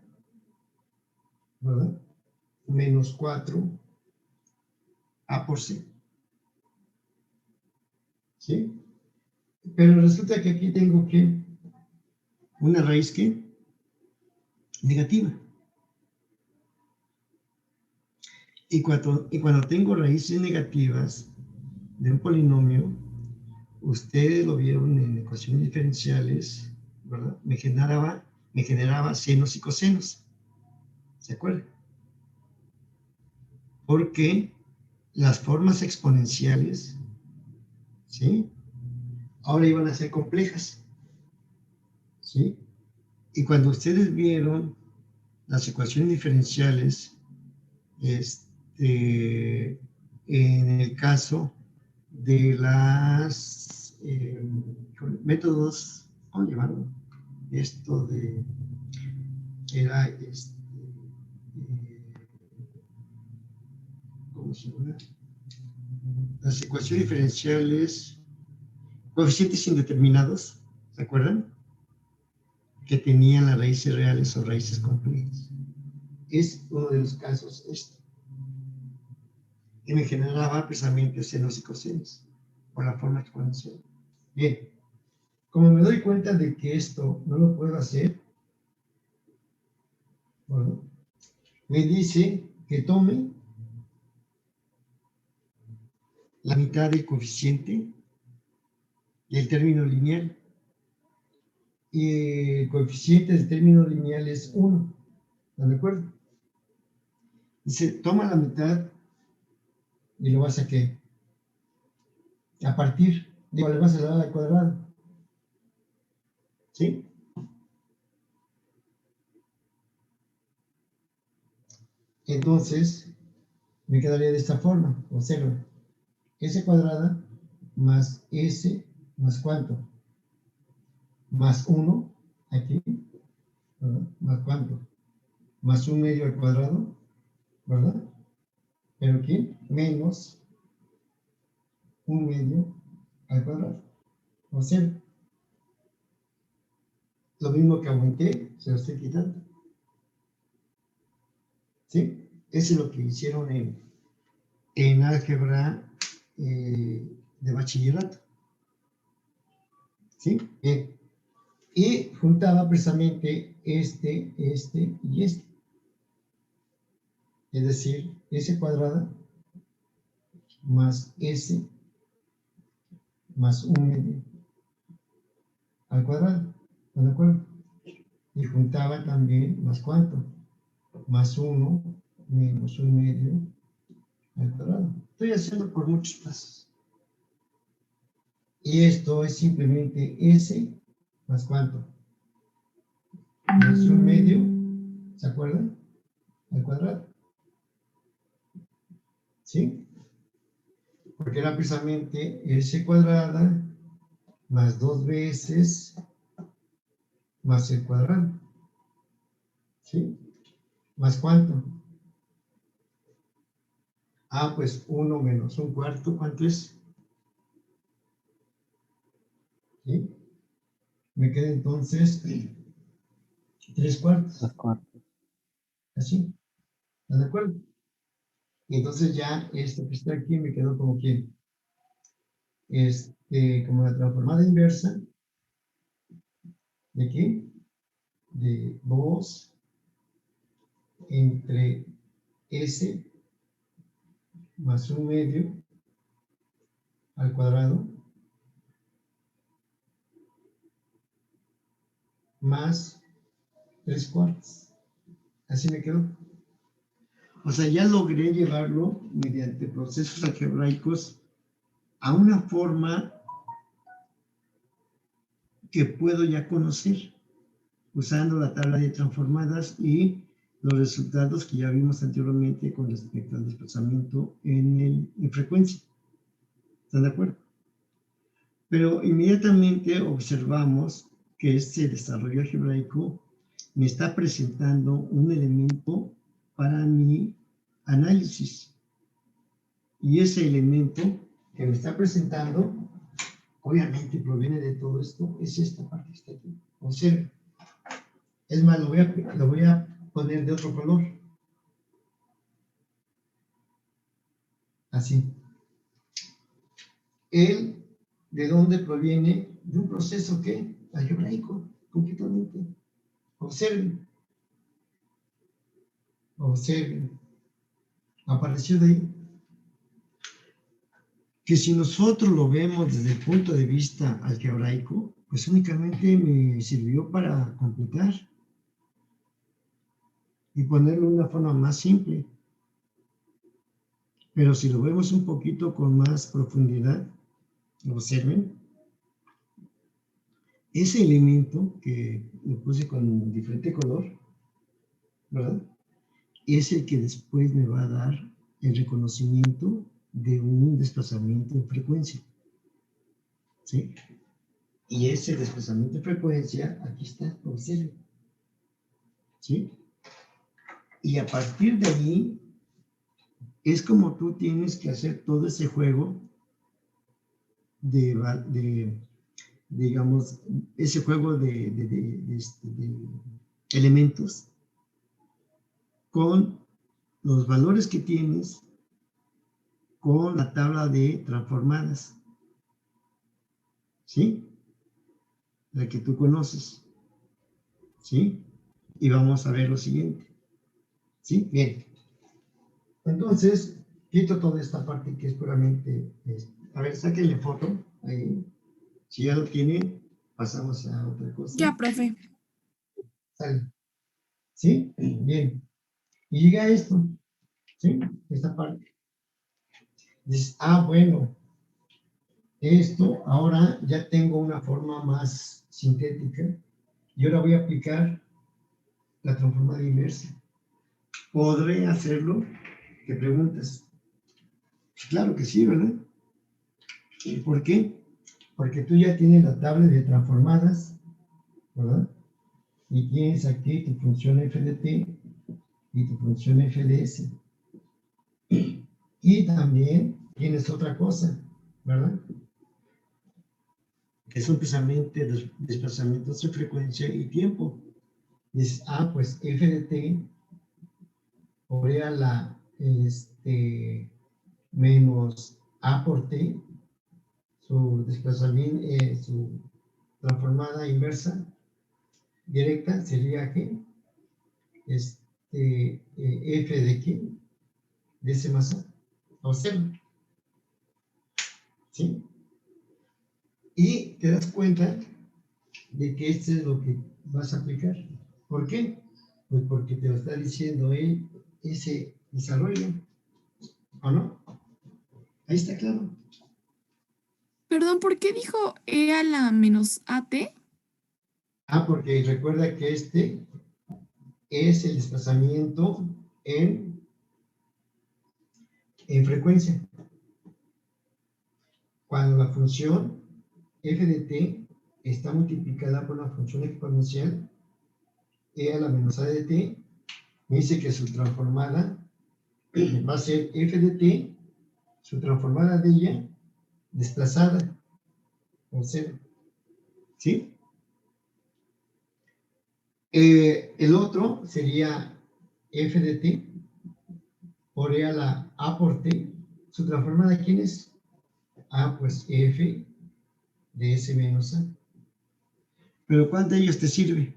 ¿verdad? Menos 4 a por c. ¿Sí? Pero resulta que aquí tengo que una raíz que negativa. Y cuando tengo raíces negativas de un polinomio, ustedes lo vieron en ecuaciones diferenciales, ¿verdad? Me generaba senos y cosenos. ¿Se acuerdan? Porque las formas exponenciales, ¿sí? Ahora iban a ser complejas, ¿sí? Y cuando ustedes vieron las ecuaciones diferenciales, en el caso de las métodos, ¿cómo llamarlo? Esto de, era, ¿cómo se llama? Las ecuaciones diferenciales, coeficientes indeterminados, ¿se acuerdan? Que tenían las raíces reales o raíces complejas. Es uno de los casos este. Y me generaba precisamente senos y cosenos por la forma exponencial. Bien, como me doy cuenta de que esto no lo puedo hacer, bueno, me dice que tome la mitad del coeficiente del término lineal. Y el coeficiente del término lineal es 1. ¿Están de acuerdo? Dice, toma la mitad y lo vas a ¿qué? A partir, digo, le vas a dar al cuadrado. ¿Sí? Entonces, me quedaría de esta forma. Observa. S cuadrada más S más ¿cuánto? Más 1 aquí, ¿verdad? Más ¿cuánto? Más 1 medio al cuadrado, ¿verdad? Pero aquí, menos 1 medio al cuadrado. O sea, lo mismo que aumenté, se lo estoy quitando. ¿Sí? Eso es lo que hicieron en álgebra de bachillerato. ¿Sí? Bien. Y juntaba precisamente este y este. Es decir, S cuadrada más S más 1 medio al cuadrado. ¿Están de acuerdo? Y juntaba también más ¿cuánto? Más 1 menos 1 medio al cuadrado. Estoy haciendo por muchos pasos. Y esto es simplemente S más ¿cuánto? Más 1 medio, ¿se acuerdan? Al cuadrado. ¿Sí? Porque era precisamente S cuadrada más 2 veces más el cuadrado. ¿Sí? ¿Más cuánto? Pues 1 menos 1/4, ¿cuánto es? ¿Sí? Me queda entonces 3/4. 3/4. Así. ¿Están de acuerdo? Y entonces ya esto que está aquí me quedó como que, como la transformada inversa de aquí, de 2 entre S más 1 medio al cuadrado más 3/4. Así me quedó. O sea, ya logré llevarlo mediante procesos algebraicos a una forma que puedo ya conocer usando la tabla de transformadas y los resultados que ya vimos anteriormente con respecto al desplazamiento en frecuencia. ¿Están de acuerdo? Pero inmediatamente observamos que este desarrollo algebraico me está presentando un elemento para mi análisis. Y ese elemento que me está presentando, obviamente proviene de todo esto, es esta parte que está aquí. Observen. Es más, lo voy a poner de otro color. Así. ¿De dónde proviene? De un proceso que algebraico, completamente. Observen. Observen. Apareció de ahí. Que si nosotros lo vemos desde el punto de vista algebraico, pues únicamente me sirvió para completar y ponerlo de una forma más simple. Pero si lo vemos un poquito con más profundidad, observen, ese elemento que lo puse con diferente color, ¿verdad? Es el que después me va a dar el reconocimiento de un desplazamiento en frecuencia. ¿Sí? Y ese desplazamiento de frecuencia, aquí está, observen. ¿Sí? Y a partir de ahí, es como tú tienes que hacer todo ese juego digamos, ese juego de elementos con los valores que tienes con la tabla de transformadas. ¿Sí? La que tú conoces. ¿Sí? Y vamos a ver lo siguiente. ¿Sí? Bien. Entonces, quito toda esta parte que es puramente... a ver, sáquenle foto. Ahí. Si ya lo tiene, pasamos a otra cosa. Ya, profe. Sale. ¿Sí? Bien. Y llega esto. ¿Sí? Esta parte. Dices, bueno, esto ahora ya tengo una forma más sintética y ahora voy a aplicar la transformada inversa. ¿Podré hacerlo? ¿Te preguntas? Claro que sí, ¿verdad? ¿Y por qué? Porque tú ya tienes la tabla de transformadas, ¿verdad? Y tienes aquí tu función f de t y tu función f de s. Y también tienes otra cosa, ¿verdad? Que son precisamente los desplazamientos de frecuencia y tiempo. Dices, pues f de t por a la menos a por t, su desplazamiento, su transformada inversa directa sería que f de qué, de s más a, observa. ¿Sí? Y te das cuenta de que esto es lo que vas a aplicar. ¿Por qué? Pues porque te lo está diciendo ese desarrollo, ¿o no? Ahí está claro. Perdón, ¿por qué dijo E a la menos AT? Porque recuerda que este es el desplazamiento en frecuencia. Cuando la función f de t está multiplicada por la función exponencial e a la menos a de t, me dice que su transformada va a ser f de t, su transformada de ella, desplazada por 0. ¿Sí? El otro sería f de t por e a la a por t. ¿Su transformada quién es? Pues f de s menos a. ¿Pero cuál de ellos te sirve?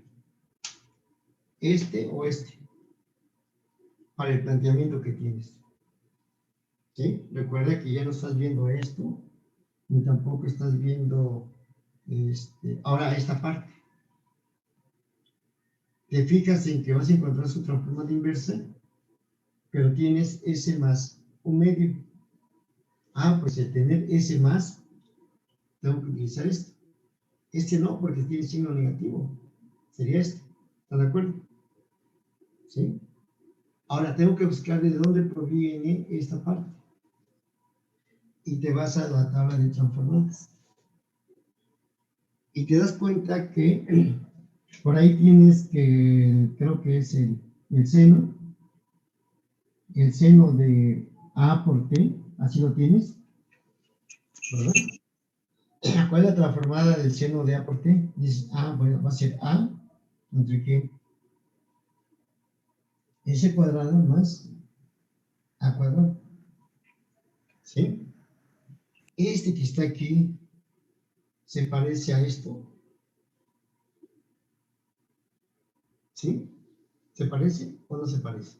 ¿Este o este? Para el planteamiento que tienes. ¿Sí? Recuerda que ya no estás viendo esto, ni tampoco estás viendo ahora esta parte. Te fijas en que vas a encontrar su transformada inversa, pero tienes S más un medio. Pues el tener ese más, tengo que utilizar esto. Este no, porque tiene signo negativo. Sería este. ¿Están de acuerdo? ¿Sí? Ahora tengo que buscar de dónde proviene esta parte. Y te vas a la tabla de transformadas. Y te das cuenta que por ahí tienes que, creo que es el seno de A por T, así lo tienes, ¿verdad? ¿Cuál es la transformada del seno de A por T? Dices, bueno, va a ser A entre qué? S cuadrado más A cuadrado, ¿sí? Este que está aquí se parece a esto, ¿sí? ¿Se parece o no se parece?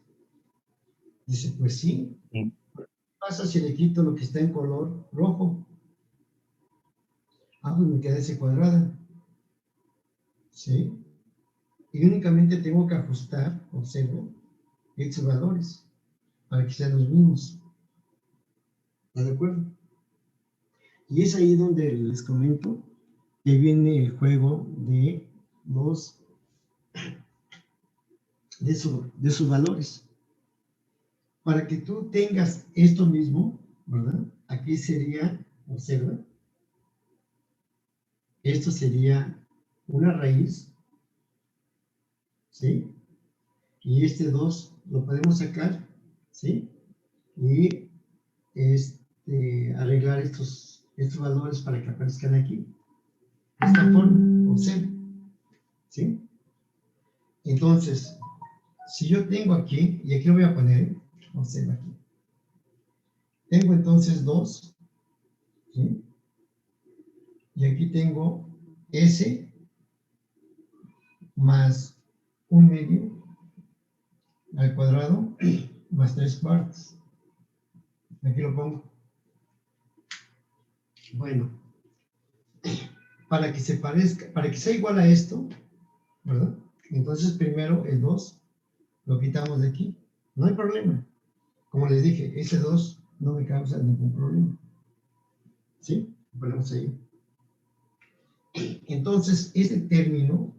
Dice, pues sí. Sí. ¿Qué pasa si le quito lo que está en color rojo? Pues me queda S cuadrada, ¿sí? Y únicamente tengo que ajustar, observo, estos valores para que sean los mismos. ¿Está de acuerdo? Y es ahí donde les comento que viene el juego de los de sus valores. Para que tú tengas esto mismo, ¿verdad? Aquí sería, observa, esto sería una raíz, ¿sí? Y este 2 lo podemos sacar, ¿sí? Y arreglar estos valores para que aparezcan aquí. De esta forma, observa, ¿sí? Entonces, si yo tengo aquí, y aquí lo voy a poner, observa aquí. Tengo entonces 2, ¿sí? Y aquí tengo S más 1/2 al cuadrado más 3/4. Aquí lo pongo. Bueno, para que se parezca, para que sea igual a esto, ¿verdad? Entonces primero el 2 lo quitamos de aquí. No hay problema. Como les dije, ese 2 no me causa ningún problema. ¿Sí? Lo ponemos ahí. Entonces, este término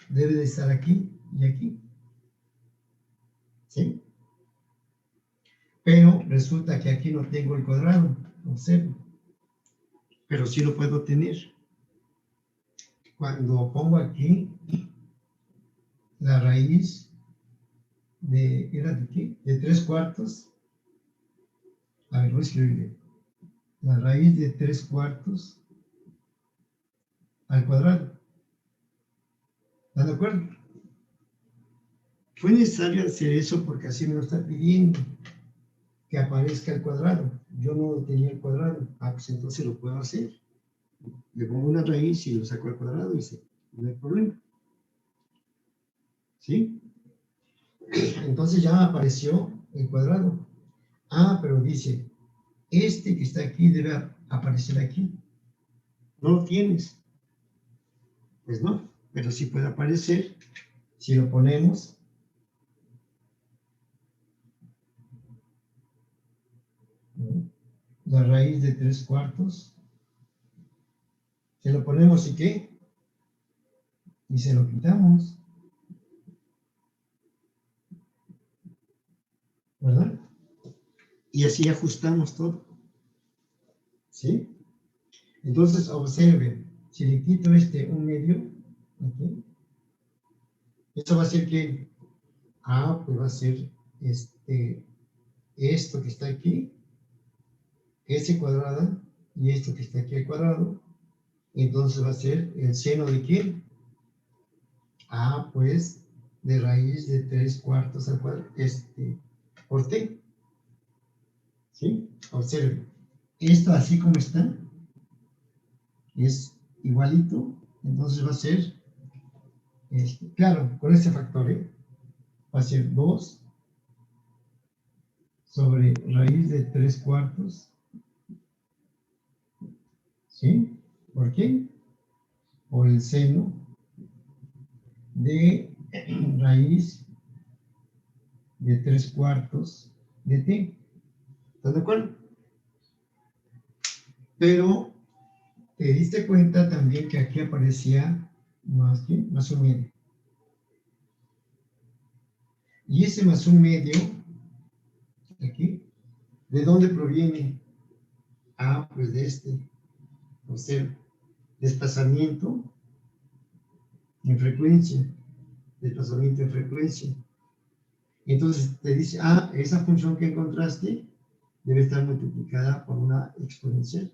debe de estar aquí y aquí. ¿Sí? Pero resulta que aquí no tengo el cuadrado, observa. Pero sí lo puedo tener. Cuando pongo aquí la raíz ¿era de qué? De 3/4. A ver, voy a escribirle. La raíz de 3/4 al cuadrado. ¿Están de acuerdo? Fue necesario hacer eso porque así me lo está pidiendo, que aparezca el cuadrado. Yo no tenía el cuadrado. Pues entonces lo puedo hacer. Le pongo una raíz y lo saco al cuadrado y no hay problema. ¿Sí? Entonces ya apareció el cuadrado. Pero dice, este que está aquí debe aparecer aquí. ¿No lo tienes? Pues no, pero sí puede aparecer si lo ponemos la raíz de 3/4. Se lo ponemos y ¿qué? Y se lo quitamos. ¿Verdad? Y así ajustamos todo. ¿Sí? Entonces, observen, si le quito 1/2, aquí, esto va a ser que, pues va a ser esto que está aquí, S cuadrada, y esto que está aquí al cuadrado, entonces va a ser el seno de ¿qué? Pues de raíz de 3/4 al cuadrado, por T. ¿Sí? Observen, esto así como está, es igualito, entonces va a ser, claro, con este factor, va a ser 2 sobre raíz de 3/4, ¿sí? ¿Por qué? Por el seno de raíz de 3/4 de T. ¿Estás de acuerdo? Pero te diste cuenta también que aquí aparecía más, ¿qué? Más un medio. Y ese más un medio, aquí, ¿de dónde proviene? Ah, pues de este, o sea, desplazamiento en frecuencia, desplazamiento en frecuencia. Entonces te dice, ah, esa función que encontraste debe estar multiplicada por una exponencial.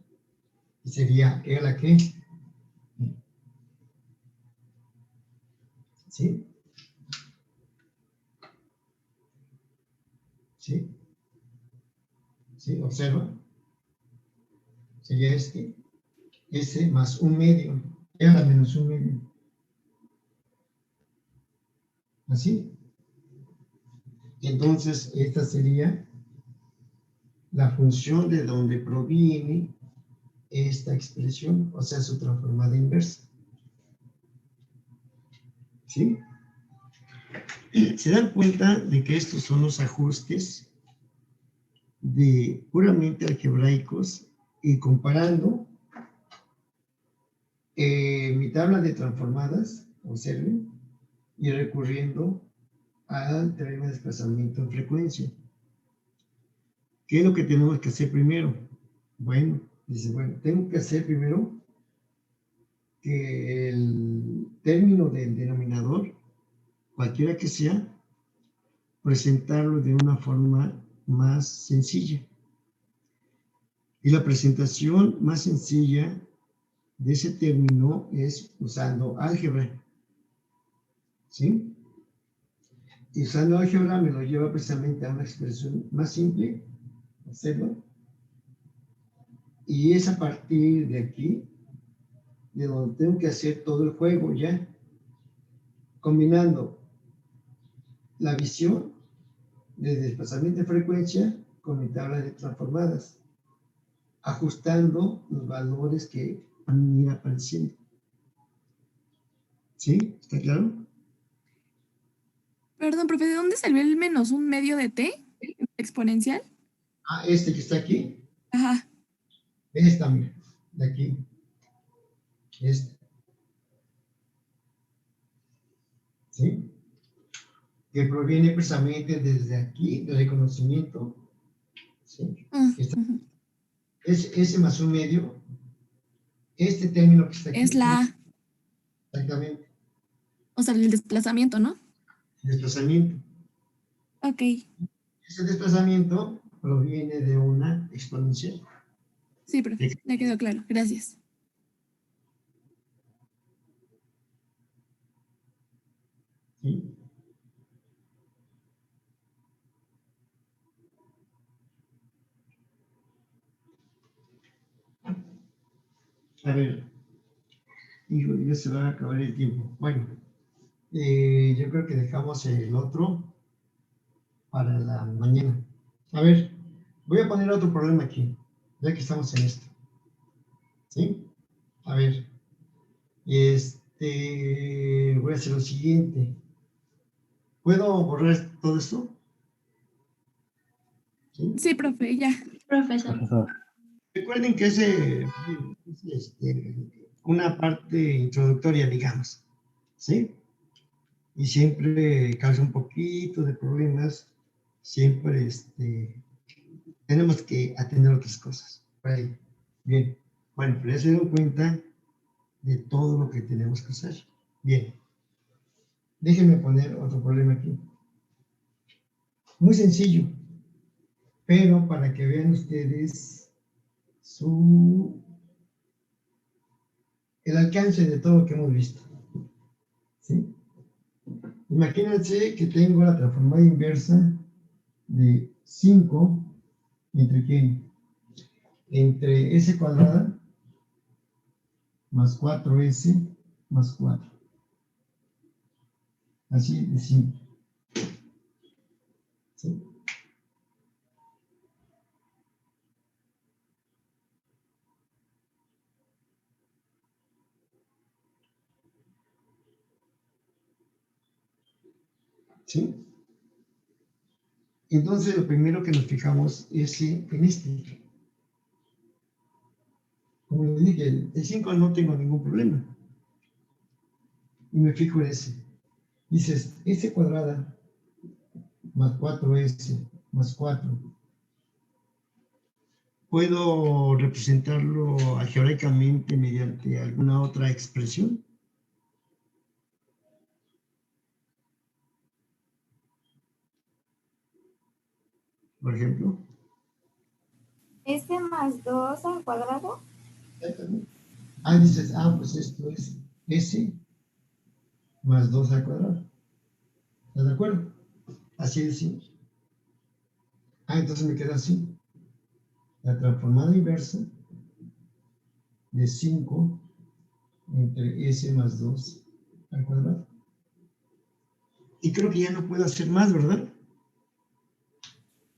Y sería E a la que, ¿sí? ¿Sí? ¿Sí? Observa. Sería este. S más un medio. E a la menos un medio. ¿Así? Entonces, esta sería la función de donde proviene esta expresión, o sea, su transformada inversa. ¿Sí? Se dan cuenta de que estos son los ajustes de puramente algebraicos y comparando mi tabla de transformadas, observen, y recurriendo al teorema de desplazamiento en frecuencia. ¿Qué es lo que tenemos que hacer primero? Bueno, dice, bueno, tengo que hacer primero que el término del denominador, cualquiera que sea, presentarlo de una forma más sencilla. Y la presentación más sencilla de ese término es usando álgebra. ¿Sí? Y usando álgebra me lo lleva precisamente a una expresión más simple, observa. Y es a partir de aquí, de donde tengo que hacer todo el juego ya, combinando la visión de desplazamiento de frecuencia con mi tabla de transformadas, ajustando los valores que van a ir apareciendo. ¿Sí? ¿Está claro? Perdón, profe, ¿de dónde salió el menos un medio de t exponencial? Ah, este que está aquí, Ajá. esta, mira, de aquí, este, ¿sí? Que proviene precisamente desde aquí, del reconocimiento, ¿sí? Ujú. Ese más un medio, este término que está aquí, Es la A, exactamente, o sea, el desplazamiento, ¿no? desplazamiento. Ok. Ese desplazamiento proviene de una exponencial. Sí, profe, ya quedó claro. Gracias. ¿Sí? A ver, hijo, ya se va a acabar el tiempo. Bueno, yo creo que dejamos el otro para la mañana. A ver, voy a poner otro problema aquí, ya que estamos en esto. ¿Sí? A ver, voy a hacer lo siguiente. ¿Puedo borrar todo esto? ¿Sí? Sí, profe, ya. Profesor. Profesor. Recuerden que es una parte introductoria, digamos. ¿Sí? Y siempre causa un poquito de problemas. Siempre tenemos que atender otras cosas. Right. Bien. Bueno, pero ya se dieron cuenta de todo lo que tenemos que hacer. Bien. Déjenme poner otro problema aquí. Muy sencillo, pero para que vean ustedes el alcance de todo lo que hemos visto. ¿Sí? Imagínense que tengo la transformada inversa de 5 entre qué? Entre s cuadrada más 4s más 4. Así de simple. ¿Sí? ¿Sí? Entonces, lo primero que nos fijamos es en este. como les dije, el 5 no tengo ningún problema. Y me fijo en ese. Dices, S cuadrada más 4S más 4. ¿Puedo representarlo algebraicamente mediante alguna otra expresión? Por ejemplo. S más 2 al cuadrado. Dices, pues esto es S más 2 al cuadrado. ¿Estás de acuerdo? Así de simple. Entonces me queda así. La transformada inversa de 5 entre S más 2 al cuadrado. Y creo que ya no puedo hacer más, ¿verdad?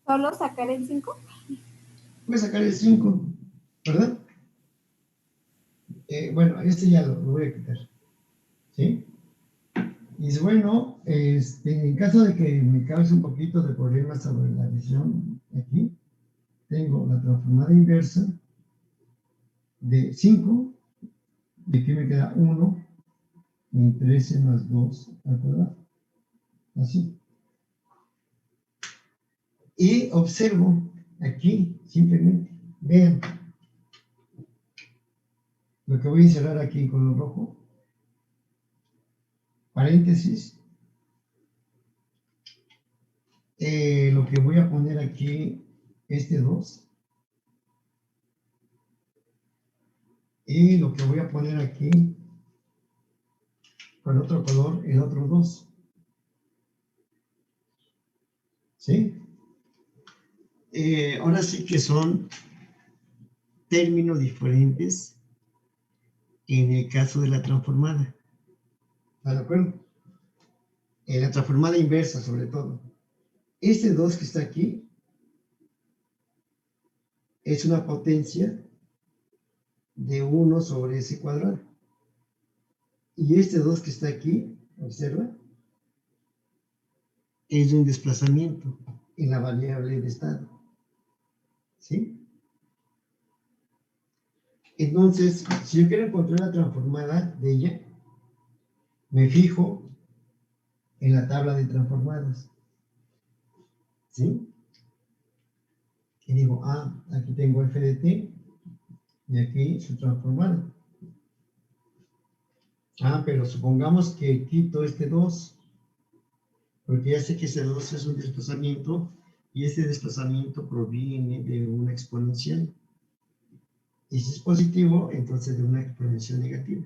¿Solo sacar el 5? Voy a sacar el 5, ¿verdad? Bueno, este ya lo voy a quitar. ¿Sí? Y bueno, en caso de que me cause un poquito de problemas sobre la visión, aquí tengo la transformada inversa de 5, y aquí me queda 1 entre S más 2 al cuadrado. Así. Y observo aquí, simplemente, vean, lo que voy a encerrar aquí en color rojo, paréntesis, lo que voy a poner aquí, este 2, y lo que voy a poner aquí, con otro color, el otro 2. ¿Sí? Ahora sí que son términos diferentes en el caso de la transformada. ¿Está de acuerdo? En la transformada inversa, sobre todo. Este 2 que está aquí es una potencia de 1 sobre ese cuadrado. Y este 2 que está aquí, observa, es un desplazamiento en la variable de estado. ¿Sí? Entonces, si yo quiero encontrar la transformada de ella, me fijo en la tabla de transformadas. ¿Sí? Y digo, aquí tengo f de t y aquí su transformada. Pero supongamos que quito este 2, porque ya sé que ese 2 es un desplazamiento y este desplazamiento proviene de una exponencial. Y si es positivo, entonces de una exponencial negativa.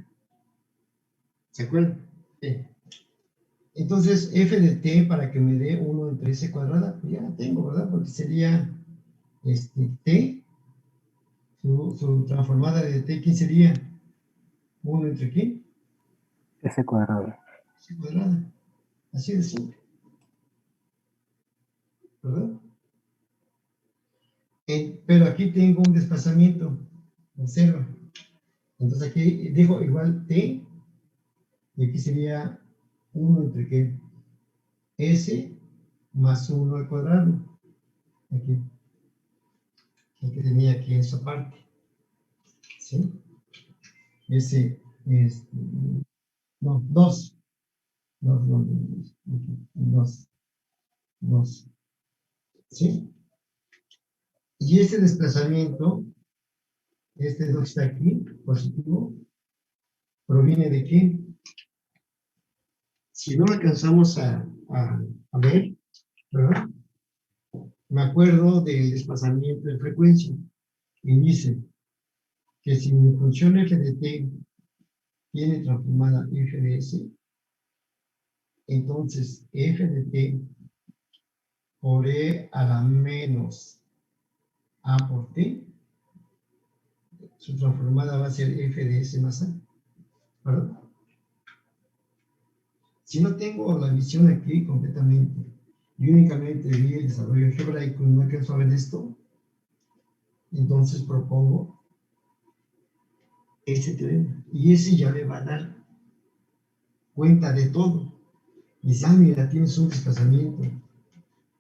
¿Se acuerdan? Bien. Entonces, f de t para que me dé 1 entre s cuadrada, pues ya la tengo, ¿verdad? Porque sería t, su transformada de t, ¿quién sería? 1 entre qué? S cuadrado. S cuadrada. Así de simple. ¿Verdad? Pero aquí tengo un desplazamiento. Observa. Entonces aquí dejo igual t, y aquí sería 1 entre qué? S más 1 al cuadrado. Aquí. El que tenía aquí en esa parte. ¿Sí? Ese es. No, 2. 2. ¿Sí? Y ese desplazamiento, este 2 está aquí, positivo, ¿proviene de qué? Si no lo alcanzamos a ver, ¿verdad? Me acuerdo del desplazamiento de frecuencia y dice que si mi función f de t tiene transformada f de s, entonces f de t por e a la menos a por t, su transformada va a ser f de s más a, ¿verdad? Si no tengo la visión aquí completamente y únicamente vi el desarrollo algebraico y no alcanzo a ver esto, entonces propongo este teorema. Y ese ya me va a dar cuenta de todo. Dice, mira, tienes un desplazamiento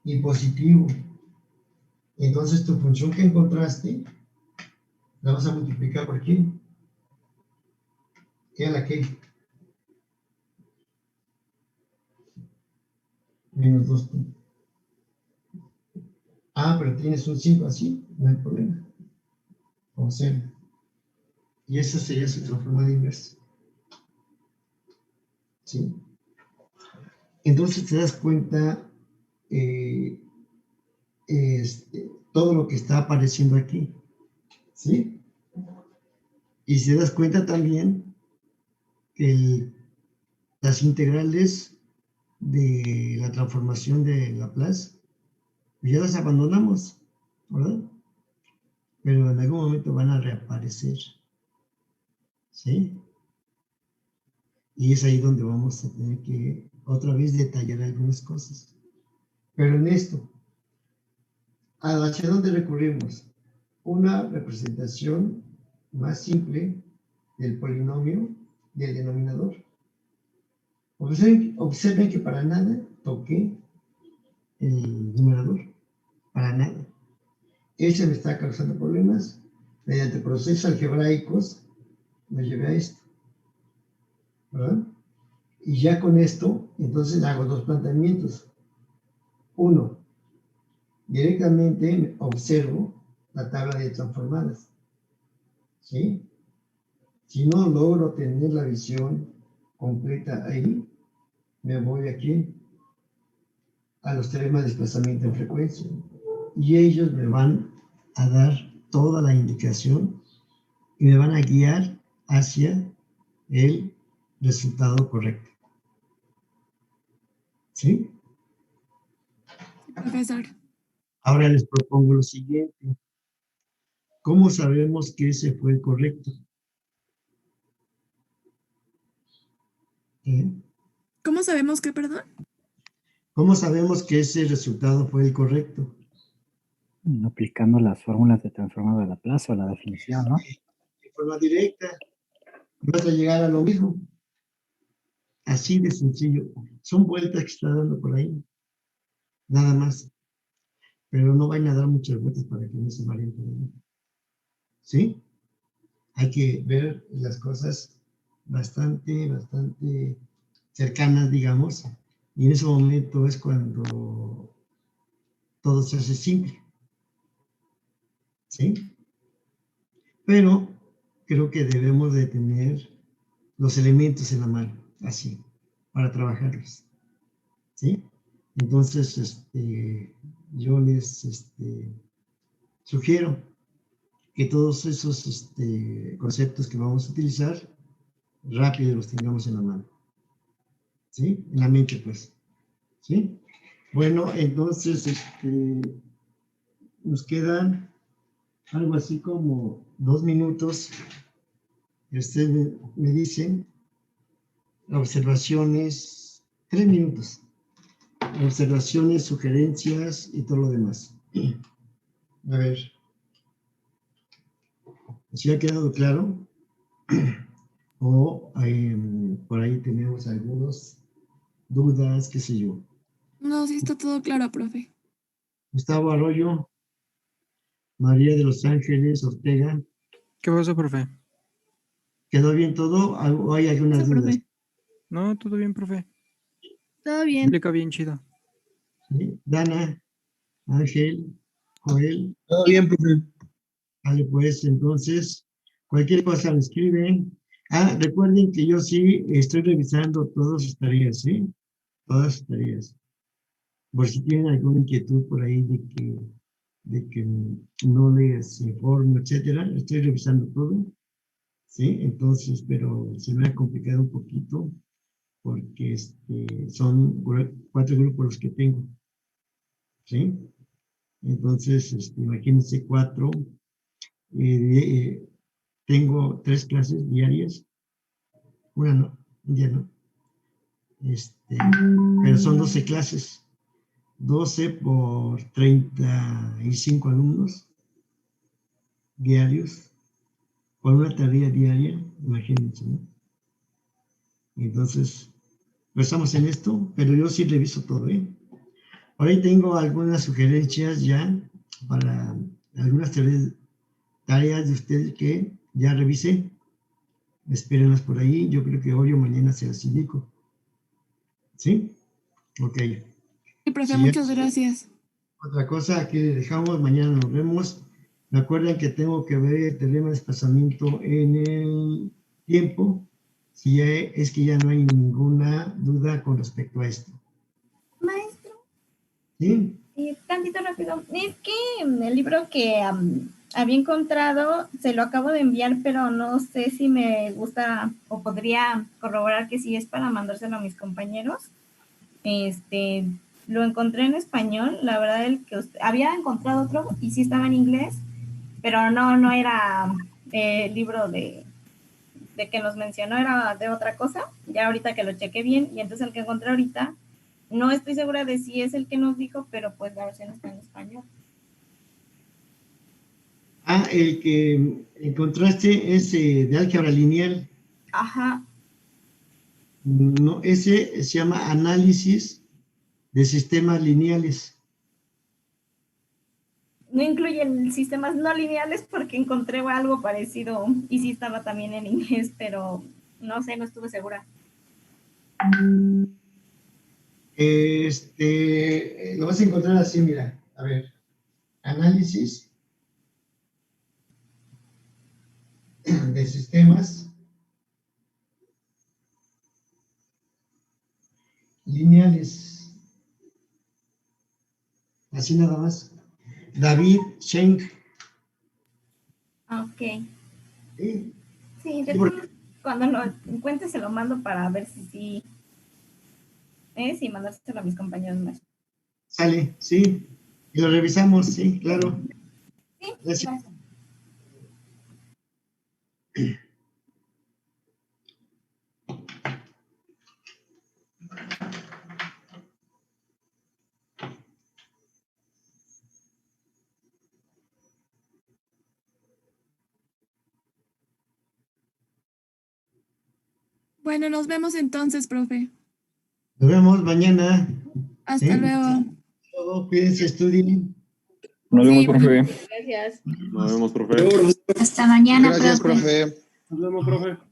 y positivo. Entonces tu función que encontraste La vas a multiplicar por aquí. ¿Qué a la que? Menos 2. Ah, pero tienes un 5 así, no hay problema. O 0. Y esa sería su transformada inversa. ¿Sí? Entonces te das cuenta todo lo que está apareciendo aquí. ¿Sí? Y se das cuenta también que las integrales de la transformación de Laplace, pues ya las abandonamos, ¿verdad? Pero en algún momento van a reaparecer. ¿Sí? Y es ahí donde vamos a tener que otra vez detallar algunas cosas. Pero en esto, ¿hacia dónde recurrimos? Una representación más simple del polinomio del denominador. Observen que para nada toqué el numerador, para nada. Ese me está causando problemas. Mediante procesos algebraicos me llevé a esto, ¿verdad? Y ya con esto, entonces hago dos planteamientos. Uno, directamente observo la tabla de transformadas, ¿sí? Si no logro tener la visión completa ahí, me voy aquí a los teoremas de desplazamiento en frecuencia y ellos me van a dar toda la indicación y me van a guiar hacia el resultado correcto. ¿Sí? Profesor. Ahora les propongo lo siguiente. ¿Cómo sabemos que ese fue el correcto? ¿Cómo sabemos qué, perdón? ¿Cómo sabemos que ese resultado fue el correcto? Aplicando las fórmulas de transformado de Laplace o la definición, ¿no? De forma directa, vas a llegar a lo mismo. Así de sencillo. Son vueltas que está dando por ahí. Nada más. Pero no vayan a dar muchas vueltas para que no se mareen por ahí. ¿Sí? Hay que ver las cosas bastante cercanas, digamos. Y en ese momento es cuando todo se hace simple. ¿Sí? Pero creo que debemos de tener los elementos en la mano, así, para trabajarlos. ¿Sí? Entonces, yo les sugiero que todos esos conceptos que vamos a utilizar, rápido los tengamos en la mano. ¿Sí? En la mente, pues. ¿Sí? Bueno, entonces, nos quedan algo así como 2 minutos. Ustedes me dicen observaciones, 3 minutos. Observaciones, sugerencias y todo lo demás. A ver. ¿Si ha quedado claro? O por ahí tenemos algunas dudas, qué sé yo. No, sí está todo claro, profe. Gustavo Arroyo, María de los Ángeles Ortega. ¿Qué pasó, profe? ¿Quedó bien todo o hay algunas Sí, dudas? profe. No, todo bien, profe. Todo bien. Explica bien chido. ¿Sí? Dana, Ángel, Joel. Todo bien, profe. Vale, pues entonces, cualquier cosa me escriben. Recuerden que yo sí estoy revisando todas sus tareas, ¿sí? Todas sus tareas. Por si tienen alguna inquietud por ahí de que no les informo, etcétera, estoy revisando todo, ¿sí? Entonces, pero se me ha complicado un poquito porque son 4 grupos los que tengo, ¿sí? Entonces, imagínense 4, tengo 3 clases diarias, una no, un día no, pero son 12 clases, 12 por 35 alumnos diarios, por una tarea diaria, imagínense, ¿no? Entonces, pues estamos en esto, pero yo sí reviso todo, ¿eh? Por ahí tengo algunas sugerencias ya para algunas tareas de ustedes que ya revisé. Espérenlas por ahí. Yo creo que hoy o mañana se las indico. ¿Sí? Ok. Sí, profe, Sí, muchas gracias. Otra cosa, aquí le dejamos. Mañana nos vemos. Me acuerdan que tengo que ver el tema de desplazamiento en el tiempo. Si ya es que ya no hay ninguna duda con respecto a esto. Maestro, ¿Sí? tantito rápido. Es que el libro que había encontrado se lo acabo de enviar, pero no sé si me gusta o podría corroborar que sí es para mandárselo a mis compañeros. Lo encontré en español, la verdad el que había encontrado otro y sí estaba en inglés, pero no era el libro de que nos mencionó, era de otra cosa. Ya ahorita que lo chequé bien, y entonces el que encontré ahorita, no estoy segura de si es el que nos dijo, pero pues la versión está en español. Ah, el que encontraste es de álgebra lineal. Ajá. No, ese se llama análisis de sistemas lineales. No incluyen sistemas no lineales porque encontré algo parecido y sí estaba también en inglés, pero no sé, no estuve segura. Lo vas a encontrar así, mira. A ver, análisis de sistemas lineales. Así nada más. David Schenk. Ok. ¿Sí? Sí, Sí, porque cuando lo encuentre se lo mando para ver si sí es y mandárselo a mis compañeros más. sale, sí. Y lo revisamos, sí, claro. Sí, Gracias. gracias. Bueno, nos vemos entonces, profe. Nos vemos mañana. Hasta ¿Sí? luego. Cuídense, estudien. Nos vemos, Sí, profe. Gracias. Nos vemos, profe. Hasta mañana, Gracias, profe. profe. Nos vemos, profe.